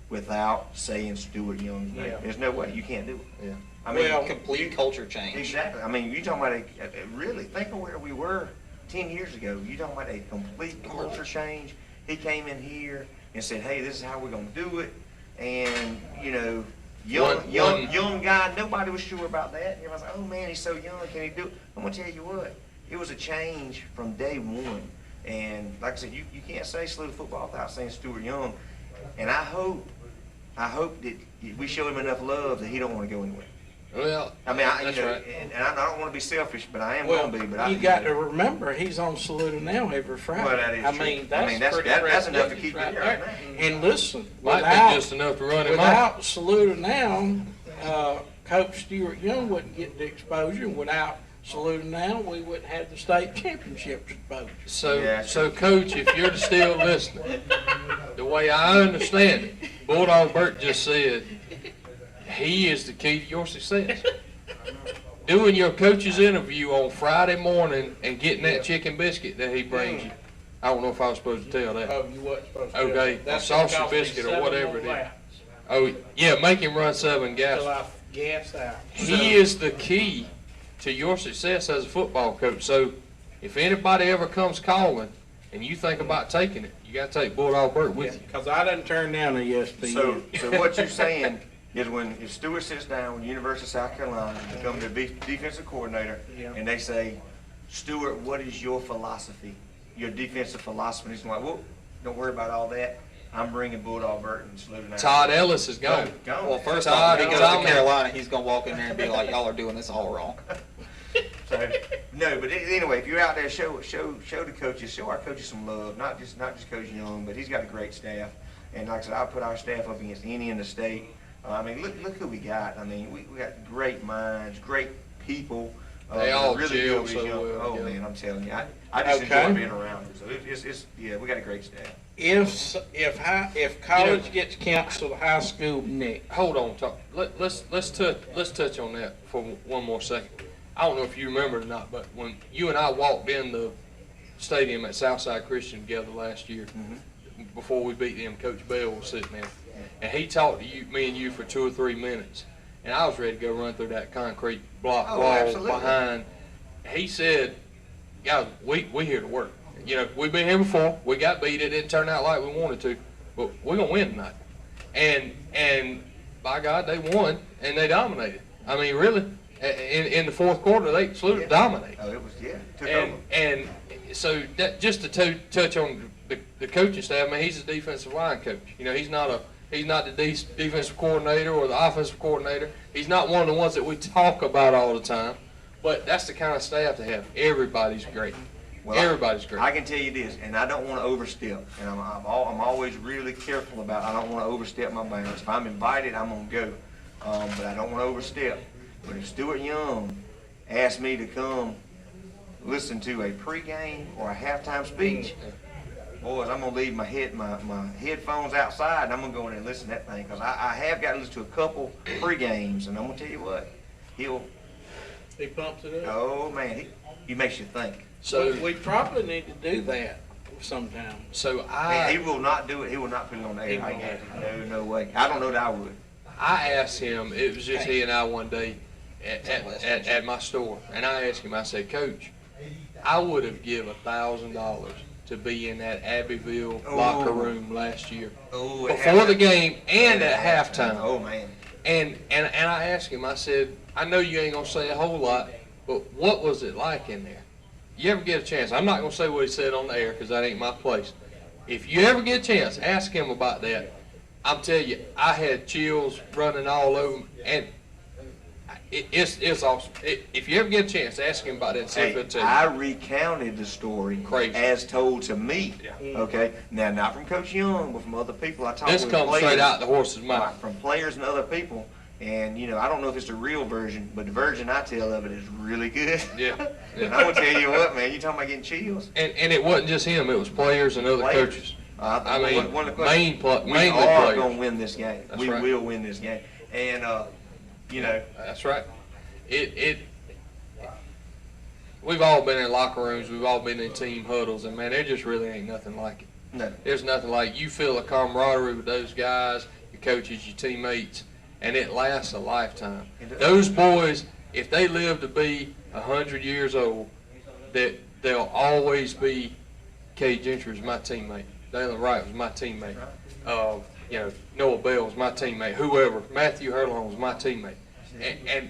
without saying Stuart Young's name.
Yeah.
There's no way. You can't do it.
Yeah.
I mean,
Well,
Complete culture change.
exactly. I mean, you're talking about really, think of where we were 10 years ago. You're talking about a complete culture change. He came in here and said, hey, this is how we're going to do it. And, you know, young guy, nobody was sure about that. Everybody's like, oh, man, he's so young. Can he do it? I'm going to tell you what. It was a change from day one. And like I said, you can't say Saluda football without saying Stuart Young. And I hope that we show him enough love that he don't want to go anywhere.
Well,
I mean,
that's right.
and I don't want to be selfish, but I am
Well,
going to be. But
you got to remember, he's on Saluda Now every Friday.
Well, that is
I
true.
mean, that's pretty
that's enough to
prestigious
keep
right
you right
there.
now.
And listen,
might be just enough to run him out.
without Saluda Now, Coach Stuart Young wouldn't get the exposure. Without Saluda Now, we wouldn't have the state championship exposure.
So Coach, if you're still listening, the way I understand it, Bulldog Burt just said he is the key to your success. Doing your coach's interview on Friday morning and getting that chicken biscuit that he brings you. I don't know if I was supposed to tell that.
Oh, you wasn't supposed to.
Okay,
That's
a
gonna
sausage
cost me
biscuit or
7
whatever
more
it is.
laps
Oh, yeah, make him run 7 gas.
Till I gas out.
He is the key to your success as a football coach. So if anybody ever comes calling and you think about taking it, you got to take Bulldog Burt with you.
Because I didn't turn down the ESPN.
So what you're saying is if Stewart sits down with the University of South Carolina, become their defensive coordinator,
Yeah.
and they say, Stewart, what is your philosophy, your defensive philosophy? And he's like, well, don't worry about all that. I'm bringing Bulldog Burt and Saluda Now.
Todd Ellis is gone.
Gone.
Well, first
Todd,
off, if he goes
Tommy.
to Carolina, he's going to walk in there and be like, y'all are doing this all wrong.
So, no, but anyway, if you're out there, show the coaches, show our coaches some love. Not just Coach Young, but he's got a great staff. And like I said, I'll put our staff up against any in the state. I mean, look who we got. I mean, we got great minds, great people.
They all
really
gel
good with
so
young.
well
Oh
together.
man, I'm telling you, I just
Okay.
enjoy being around them. So it's we got a great staff.
If college gets canceled, high school next.
Hold on, let's touch on that for one more second. I don't know if you remember or not, but when you and I walked in the stadium at Southside Christian together last year, before we beat them, Coach Bell was sitting there. and he talked to me and you for 2 or 3 minutes, and I was ready to go run through that concrete block wall
absolutely.
behind. He said, guys, we here to work. You know, we've been here before. We got beat. It didn't turn out like we wanted to, but we're going to win tonight. And by God, they won, and they dominated. I mean, really, in the fourth quarter, they Saluda dominated.
Oh, it was, took over.
And so that, just to touch on the coaching staff, I mean, he's a defensive line coach. You know, he's not the defensive coordinator or the offensive coordinator. He's not one of the ones that we talk about all the time. But that's the kind of staff they have. Everybody's great.
Well,
everybody's great.
I can tell you this, and I don't want to overstep, and I'm always really careful about. I don't want to overstep my bounds. If I'm invited, I'm gonna go, but I don't want to overstep. But if Stuart Young asked me to come listen to a pregame or a halftime speech, boys, I'm gonna leave my headphones outside, and I'm gonna go in there and listen to that thing, because I have got to listen to a couple pregames, and I'm gonna tell you what,
He pumps it up.
oh man, he makes you think.
So
we probably need to do that sometime.
So
Man, he will not do it. He will not put it on the air. No way. I don't know that I would.
I asked him, it was just he and I one day at my store, and I asked him, I said, Coach, I would have given $1,000 to be in that Abbeville locker room last year. Before the game and at halftime.
Oh, man.
And I asked him, I said, I know you ain't going to say a whole lot, but what was it like in there? You ever get a chance, I'm not going to say what he said on the air because that ain't my place. If you ever get a chance, ask him about that. I'm telling you, I had chills running all over me, and it's awesome. If you ever get a chance, ask him about that and see if he'll tell you.
I recounted the story as told to me.
Yeah.
Okay? Now, not from Coach Young, but from other people I talked
This
with.
comes straight out the horse's mouth.
From players and other people. And, you know, I don't know if it's the real version, but the version I tell of it is really good.
Yeah.
And I'm going to tell you what, man, you talking about getting chills?
And it wasn't just him, it was players and other
Players.
coaches.
I
mean,
one of the
mainly
we are
players.
going to win this game.
That's
we
right.
will win this game. And, you know.
That's right. We've all been in locker rooms, we've all been in team huddles, and man, there just really ain't nothing like it.
No.
There's nothing like you feel a camaraderie with those guys, your coaches, your teammates, and it lasts a lifetime. Those boys, if they live to be 100 years old, that they'll always be. Kay Gentry was my teammate. Dalen Wright was my teammate. You know, Noah Bell was my teammate. Whoever, Matthew Hurlong was my teammate. And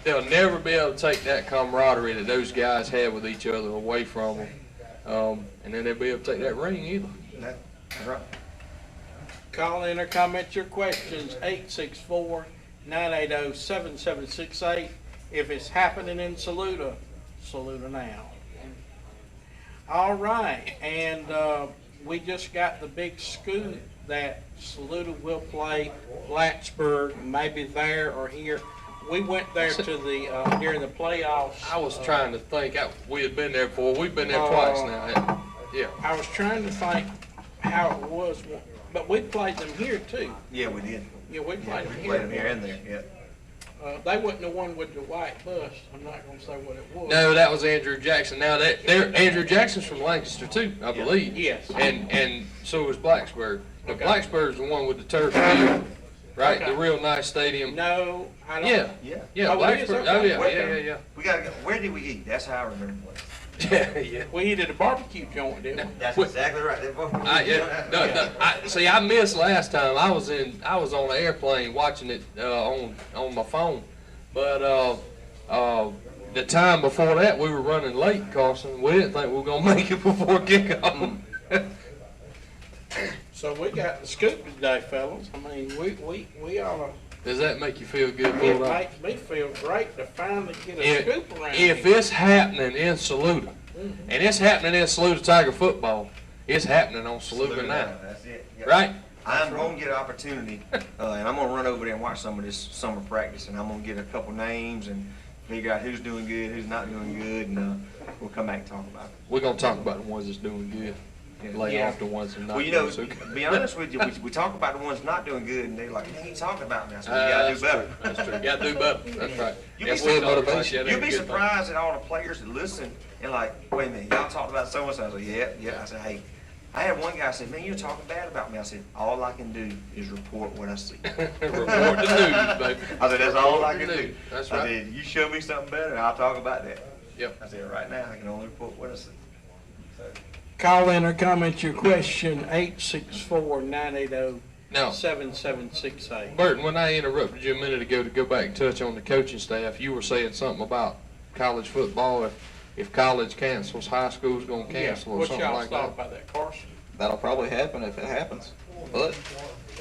they'll never be able to take that camaraderie that those guys had with each other away from them. And then they'll be able to take that ring either.
That's right.
Call in or comment your questions, 864-980-7768. If it's happening in Saluda, Saluda now. All right, and we just got the big scoop that Saluda will play Blacksburg, maybe there or here. We went there to the during the playoffs.
I was trying to think. We had been there before. We've been there twice now. Yeah.
I was trying to think how it was, but we played them here too.
Yeah, we did.
Yeah, we played them
We
here.
played them here and there, yeah.
They wasn't the one with the white bus. I'm not going to say what it was.
No, that was Andrew Jackson. Now Andrew Jackson's from Lancaster too, I believe.
Yes.
And so was Blacksburg. But
Okay.
Blacksburg's the one with the turf field, right?
Okay.
The real nice stadium.
No, I don't.
Yeah.
Oh, it is?
Blacksburg.
Okay.
Oh yeah.
We gotta go. Where did we eat? That's how I remember it.
Yeah.
We eat at a barbecue joint, didn't we?
That's exactly right.
See, I missed last time. I was on the airplane watching it on my phone, but the time before that we were running late, Carson. We didn't think we were gonna make it before kickoff.
So we got the scoop today, fellas. I mean, we ought to.
Does that make you feel good,
It
Bulldog?
makes me feel great to finally get a
If,
scoop around
if
here.
it's happening in Saluda, and it's happening in Saluda Tiger football, it's happening on Saluda now,
That's it. Yeah.
right?
I'm going to get an opportunity, and I'm going to run over there and watch some of this summer practice, and I'm going to get a couple names and figure out who's doing good, who's not doing good, and we'll come back and talk about it.
We're gonna talk about the ones that's doing good, and lay
Yeah.
off the ones that are not
Well, you know,
doing so good.
to be honest with you, we talk about the ones not doing good, and they're like, "Hey, you talking about me?" I said, "You gotta do better."
That's true. You gotta do better. That's right.
You'd be,
That's good
surprised,
motivation. Yeah,
you'd
that's
be
a good thing.
surprised at all the players that listen and like, "Wait a minute, y'all talked about so and so." I said, "Yeah." I said, "Hey, I had one guy say, man, you're talking bad about me. I said, all I can do is report what I see.
Report the news, baby.
I said, that's all I
Report
can
the
do.
news. That's
I
right.
said, you show me something better, I'll talk about that.
Yep.
I said, right now, I can only report what I see. So,
Call in or comment your question, 864-980-7768.
Burton, when I interrupted you a minute ago to go back and touch on the coaching staff, you were saying something about college football. If college cancels, high school's going to cancel or
What
something
y'all
like
thought
that.
about that, Carson?
That'll probably happen if it happens, but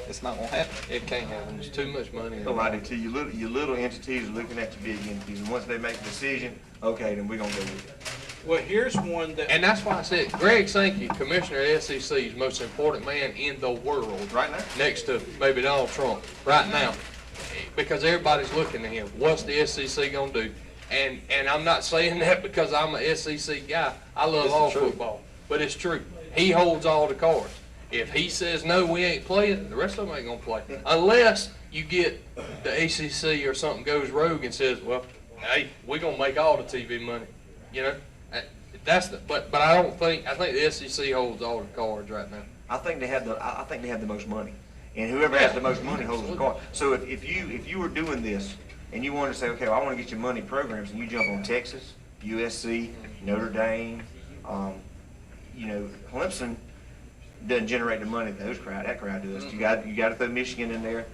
it's not gonna happen.
It can't happen. There's too much money.
so I do too. Your little entities are looking at your big entities, and once they make a decision, okay, then we're gonna go with it.
Well, here's one that,
And that's why I said Greg Sankey, commissioner of the SEC, is the most important man in the world.
Right now.
Next to maybe Donald Trump, right now. Because everybody's looking at him. What's the SEC gonna do? And I'm not saying that because I'm a SEC guy. I love
This is
all
true.
football. But it's true. He holds all the cards. If he says, no, we ain't playing, the rest of them ain't gonna play. Unless you get the ACC or something goes rogue and says, well, hey, we're gonna make all the TV money. You know? But I think the SEC holds all the cards right now.
I think they have the most money, and whoever has the most money holds the card. So if you were doing this and you wanted to say, okay, well, I want to get your money programs, and you jump on Texas, USC, Notre Dame, Clemson doesn't generate the money that crowd does. You got to throw Michigan in there,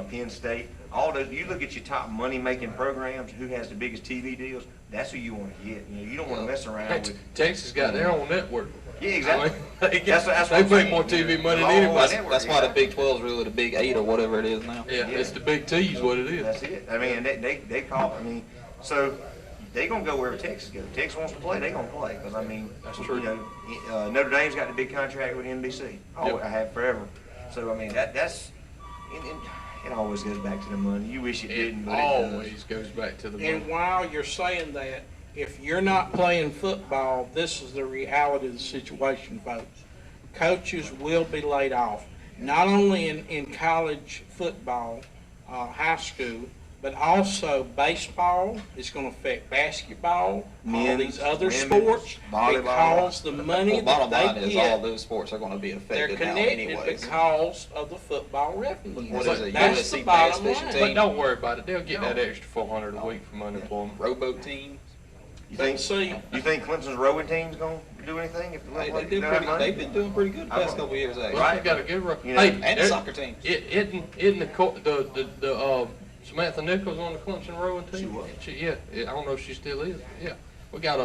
Penn State. All those. You look at your top money making programs. Who has the biggest TV deals? That's who you want to get. You don't want to mess around with.
Texas got their own network.
Yeah, exactly.
I mean,
That's what
they
I'm
make
saying.
more TV money than
All
anybody.
network,
That's why the
exactly.
Big 12 is really the Big 8 or whatever it is now.
Yeah, it's the Big T's what it is.
That's it. I mean, and they call. I mean, so they gonna go wherever Texas goes. Texas wants to play, they gonna play. Because I mean,
That's true.
Notre Dame's got the big contract with NBC. Oh,
Yep.
I have forever. So I mean, that's it always goes back to the money. You wish it didn't,
It
but it
always goes back to the money.
and while you're saying that, if you're not playing football, this is the reality of the situation, folks. Coaches will be laid off, not only in college football, high school, but also baseball. It's going to affect basketball, all
Men's,
these other
women's,
sports,
volleyball.
because the money
Well, bottom
that
line
they
is all
get,
those sports are gonna be
they're
affected now
connected
anyways.
because of the football revenue.
What is it,
That's the
USC
bottom
bass fishing
line.
team?
But don't worry about it. They'll get that extra $400 a week from unemployment.
Rowboat team,
You
But
think
see,
Clemson's rowing team's gonna do anything if
they've
money?
been doing pretty good the past couple of years, actually.
Well, you got a good run.
You know,
Hey,
And the soccer teams.
Isn't the Samantha Nichols on the Clemson rowing team?
She was.
Yeah, I don't know if she still is. Yeah, we got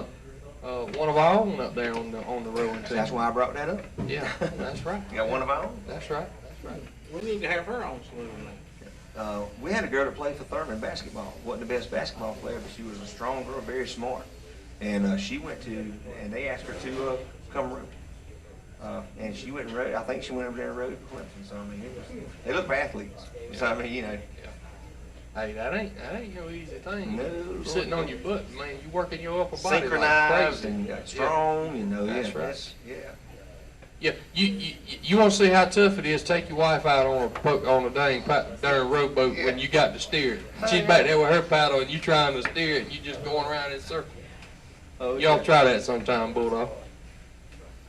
one of our own up there on the rowing team.
That's why I brought that up.
Yeah, that's right.
You got one of our own.
That's right. That's right.
we need to have her on saloon now.
We had a girl that played for Thurman basketball. Wasn't the best basketball player, but she was a strong girl, very smart. And she went to, and they asked her to come row. And she went and rowed. I think she went over there and rowed for Clemson. So I mean, they look for athletes. So I mean,
Hey, that ain't no easy thing.
No,
You're sitting on your butt, man. You working your upper body
synchronized
like crazy.
and strong.
That's
Yeah,
right.
yeah.
Yeah, you want to see how tough it is? Take your wife out on a darn rowboat when you got to steer it. She's back there with her paddle and you trying to steer it and you just going around in circles.
Oh,
Y'all try that sometime, Bulldog.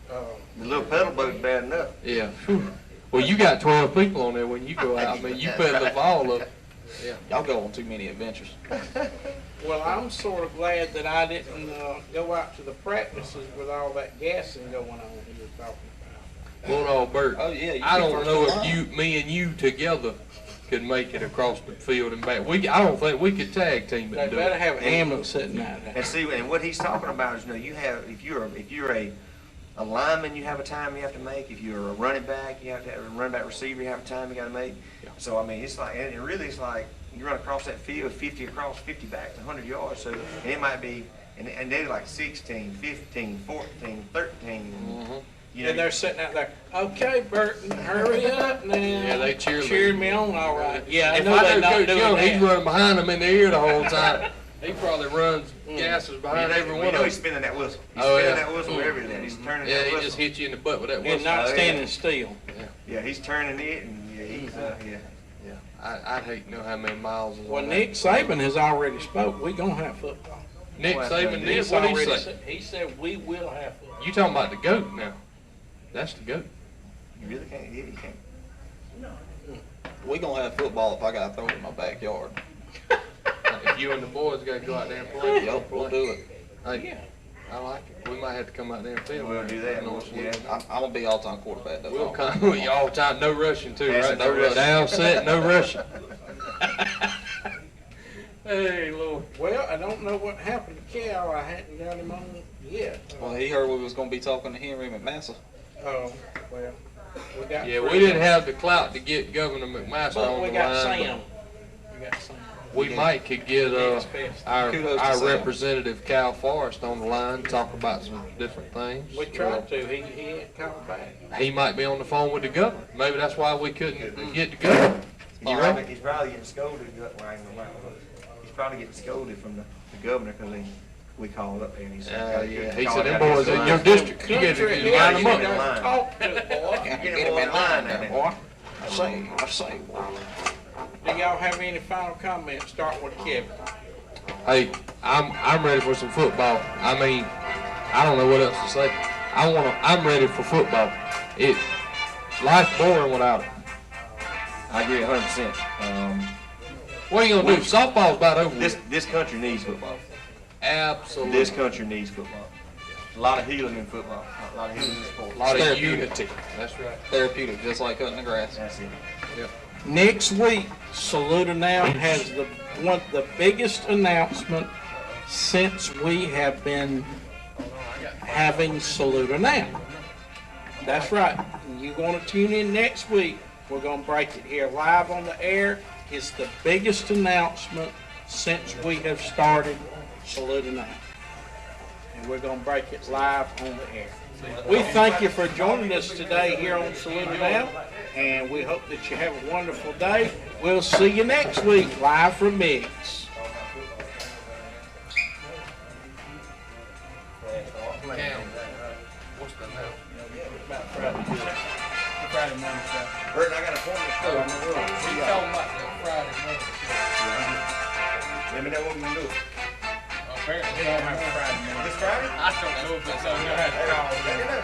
The little pedal boat's bad enough.
Yeah. Whew. Well, you got 12 people on there when you go out. I mean, you pedal for all of them. Yeah.
Y'all go on too many adventures.
Well, I'm sort of glad that I didn't go out to the practices with all that gassing going on you were talking about.
Bulldog Bert.
Oh, yeah, you
I
be
don't
first
know
in
if
line.
me and you together could make it across the field and back. I don't think we could tag team it
They
and do
better
it.
have an ambulance sitting out there.
And see, and what he's talking about is, you have if you're a lineman, you have a time you have to make. If you're a running back, you have to have a running back receiver, you have a time you got to make.
Yeah.
So I mean, it's like, and it really is like you run across that field, 50 across, 50 back, 100 yards. So and it might be, and they're like 16, 15, 14, 13.
Mhm.
You know,
And they're sitting out there, okay, Burton, hurry up now.
Yeah, they cheerlead.
Cheered me on all right. Yeah, I
If
know
I
they're
know
not
Coach
doing
Young, he's
that.
running behind them in the ear the whole time. He probably runs gases behind every
we
one
know
of
he's
them.
spinning that whistle. He's
Oh,
spinning
yeah.
that whistle wherever he's at. He's turning
Yeah,
that
he
whistle.
just hit you in the butt with that
And
whistle.
not
Oh, yeah.
standing still.
Yeah, he's turning it, and yeah, he's yeah.
Yeah, I'd hate to know how many miles is
Well,
on
Nick
that.
Saban has already spoke. We're going to have football.
Nick
Well,
Saban did.
He's
What did he
already
say?
said, he said we will have football.
You talking about the GOAT now? That's the goat.
You really can't. Yeah, you can't.
We gonna have football if I gotta throw it in my backyard.
If you and the boys gotta go out there and play,
Yup, we'll do it.
Hey, I like it. We might have to come out there and film.
We'll do that. Yeah.
I'm gonna be all-time quarterback though.
We'll come with you all the time. No rushing too,
Yes,
right?
no rushing.
Down, set, no rushing. Hey, Lord.
Well, I don't know what happened to Cal. I hadn't got him on yet.
Well, he heard we was gonna be talking to Henry McMaster.
Oh, well, we got.
Yeah, we didn't have the clout to get Governor McMaster
But
on
we
the
got
line.
Sam. We got Sam.
We might could get our
Kudos to Sam.
representative Cal Forrest on the line, talk about some different things.
We tried to. He ain't coming back.
He might be on the phone with the governor. Maybe that's why we couldn't get the governor. You reckon?
He's probably getting scolded. Well, I ain't gonna lie. He's probably getting scolded from the governor because we called up there and he said,
Yeah. He said, them boys in your district, you get to line them up.
Talk to the boy.
Get him in line now.
boy. I say, boy.
Do y'all have any final comments? Start with Kevin.
Hey, I'm ready for some football. I mean, I don't know what else to say. I'm ready for football. Life's boring without it.
I agree 100%.
What are you gonna do? Softball's about over with.
This country needs football.
Absolutely.
This country needs football. A lot of healing in football. A lot of healing in sports.
A lot of
Therapeutic.
unity. That's right.
Therapeutic, just like cutting the grass.
That's it.
Next week, Saluda Now has the biggest announcement since we have been having Saluda Now. That's right. You're going to tune in next week. We're going to break it here live on the air. It's the biggest announcement since we have started Saluda Now. And we're going to break it live on the air. We thank you for joining us today here on Saluda Now, and we hope that you have a wonderful day. We'll see you next week live from MIGS.
Cam, what's the now?
Friday morning, sir.
Bert, I got a appointment.
We talking about that Friday morning.
Let me know what we can do.
Apparently,
Friday morning.
This Friday?
I don't know if it's on there.
Let me know.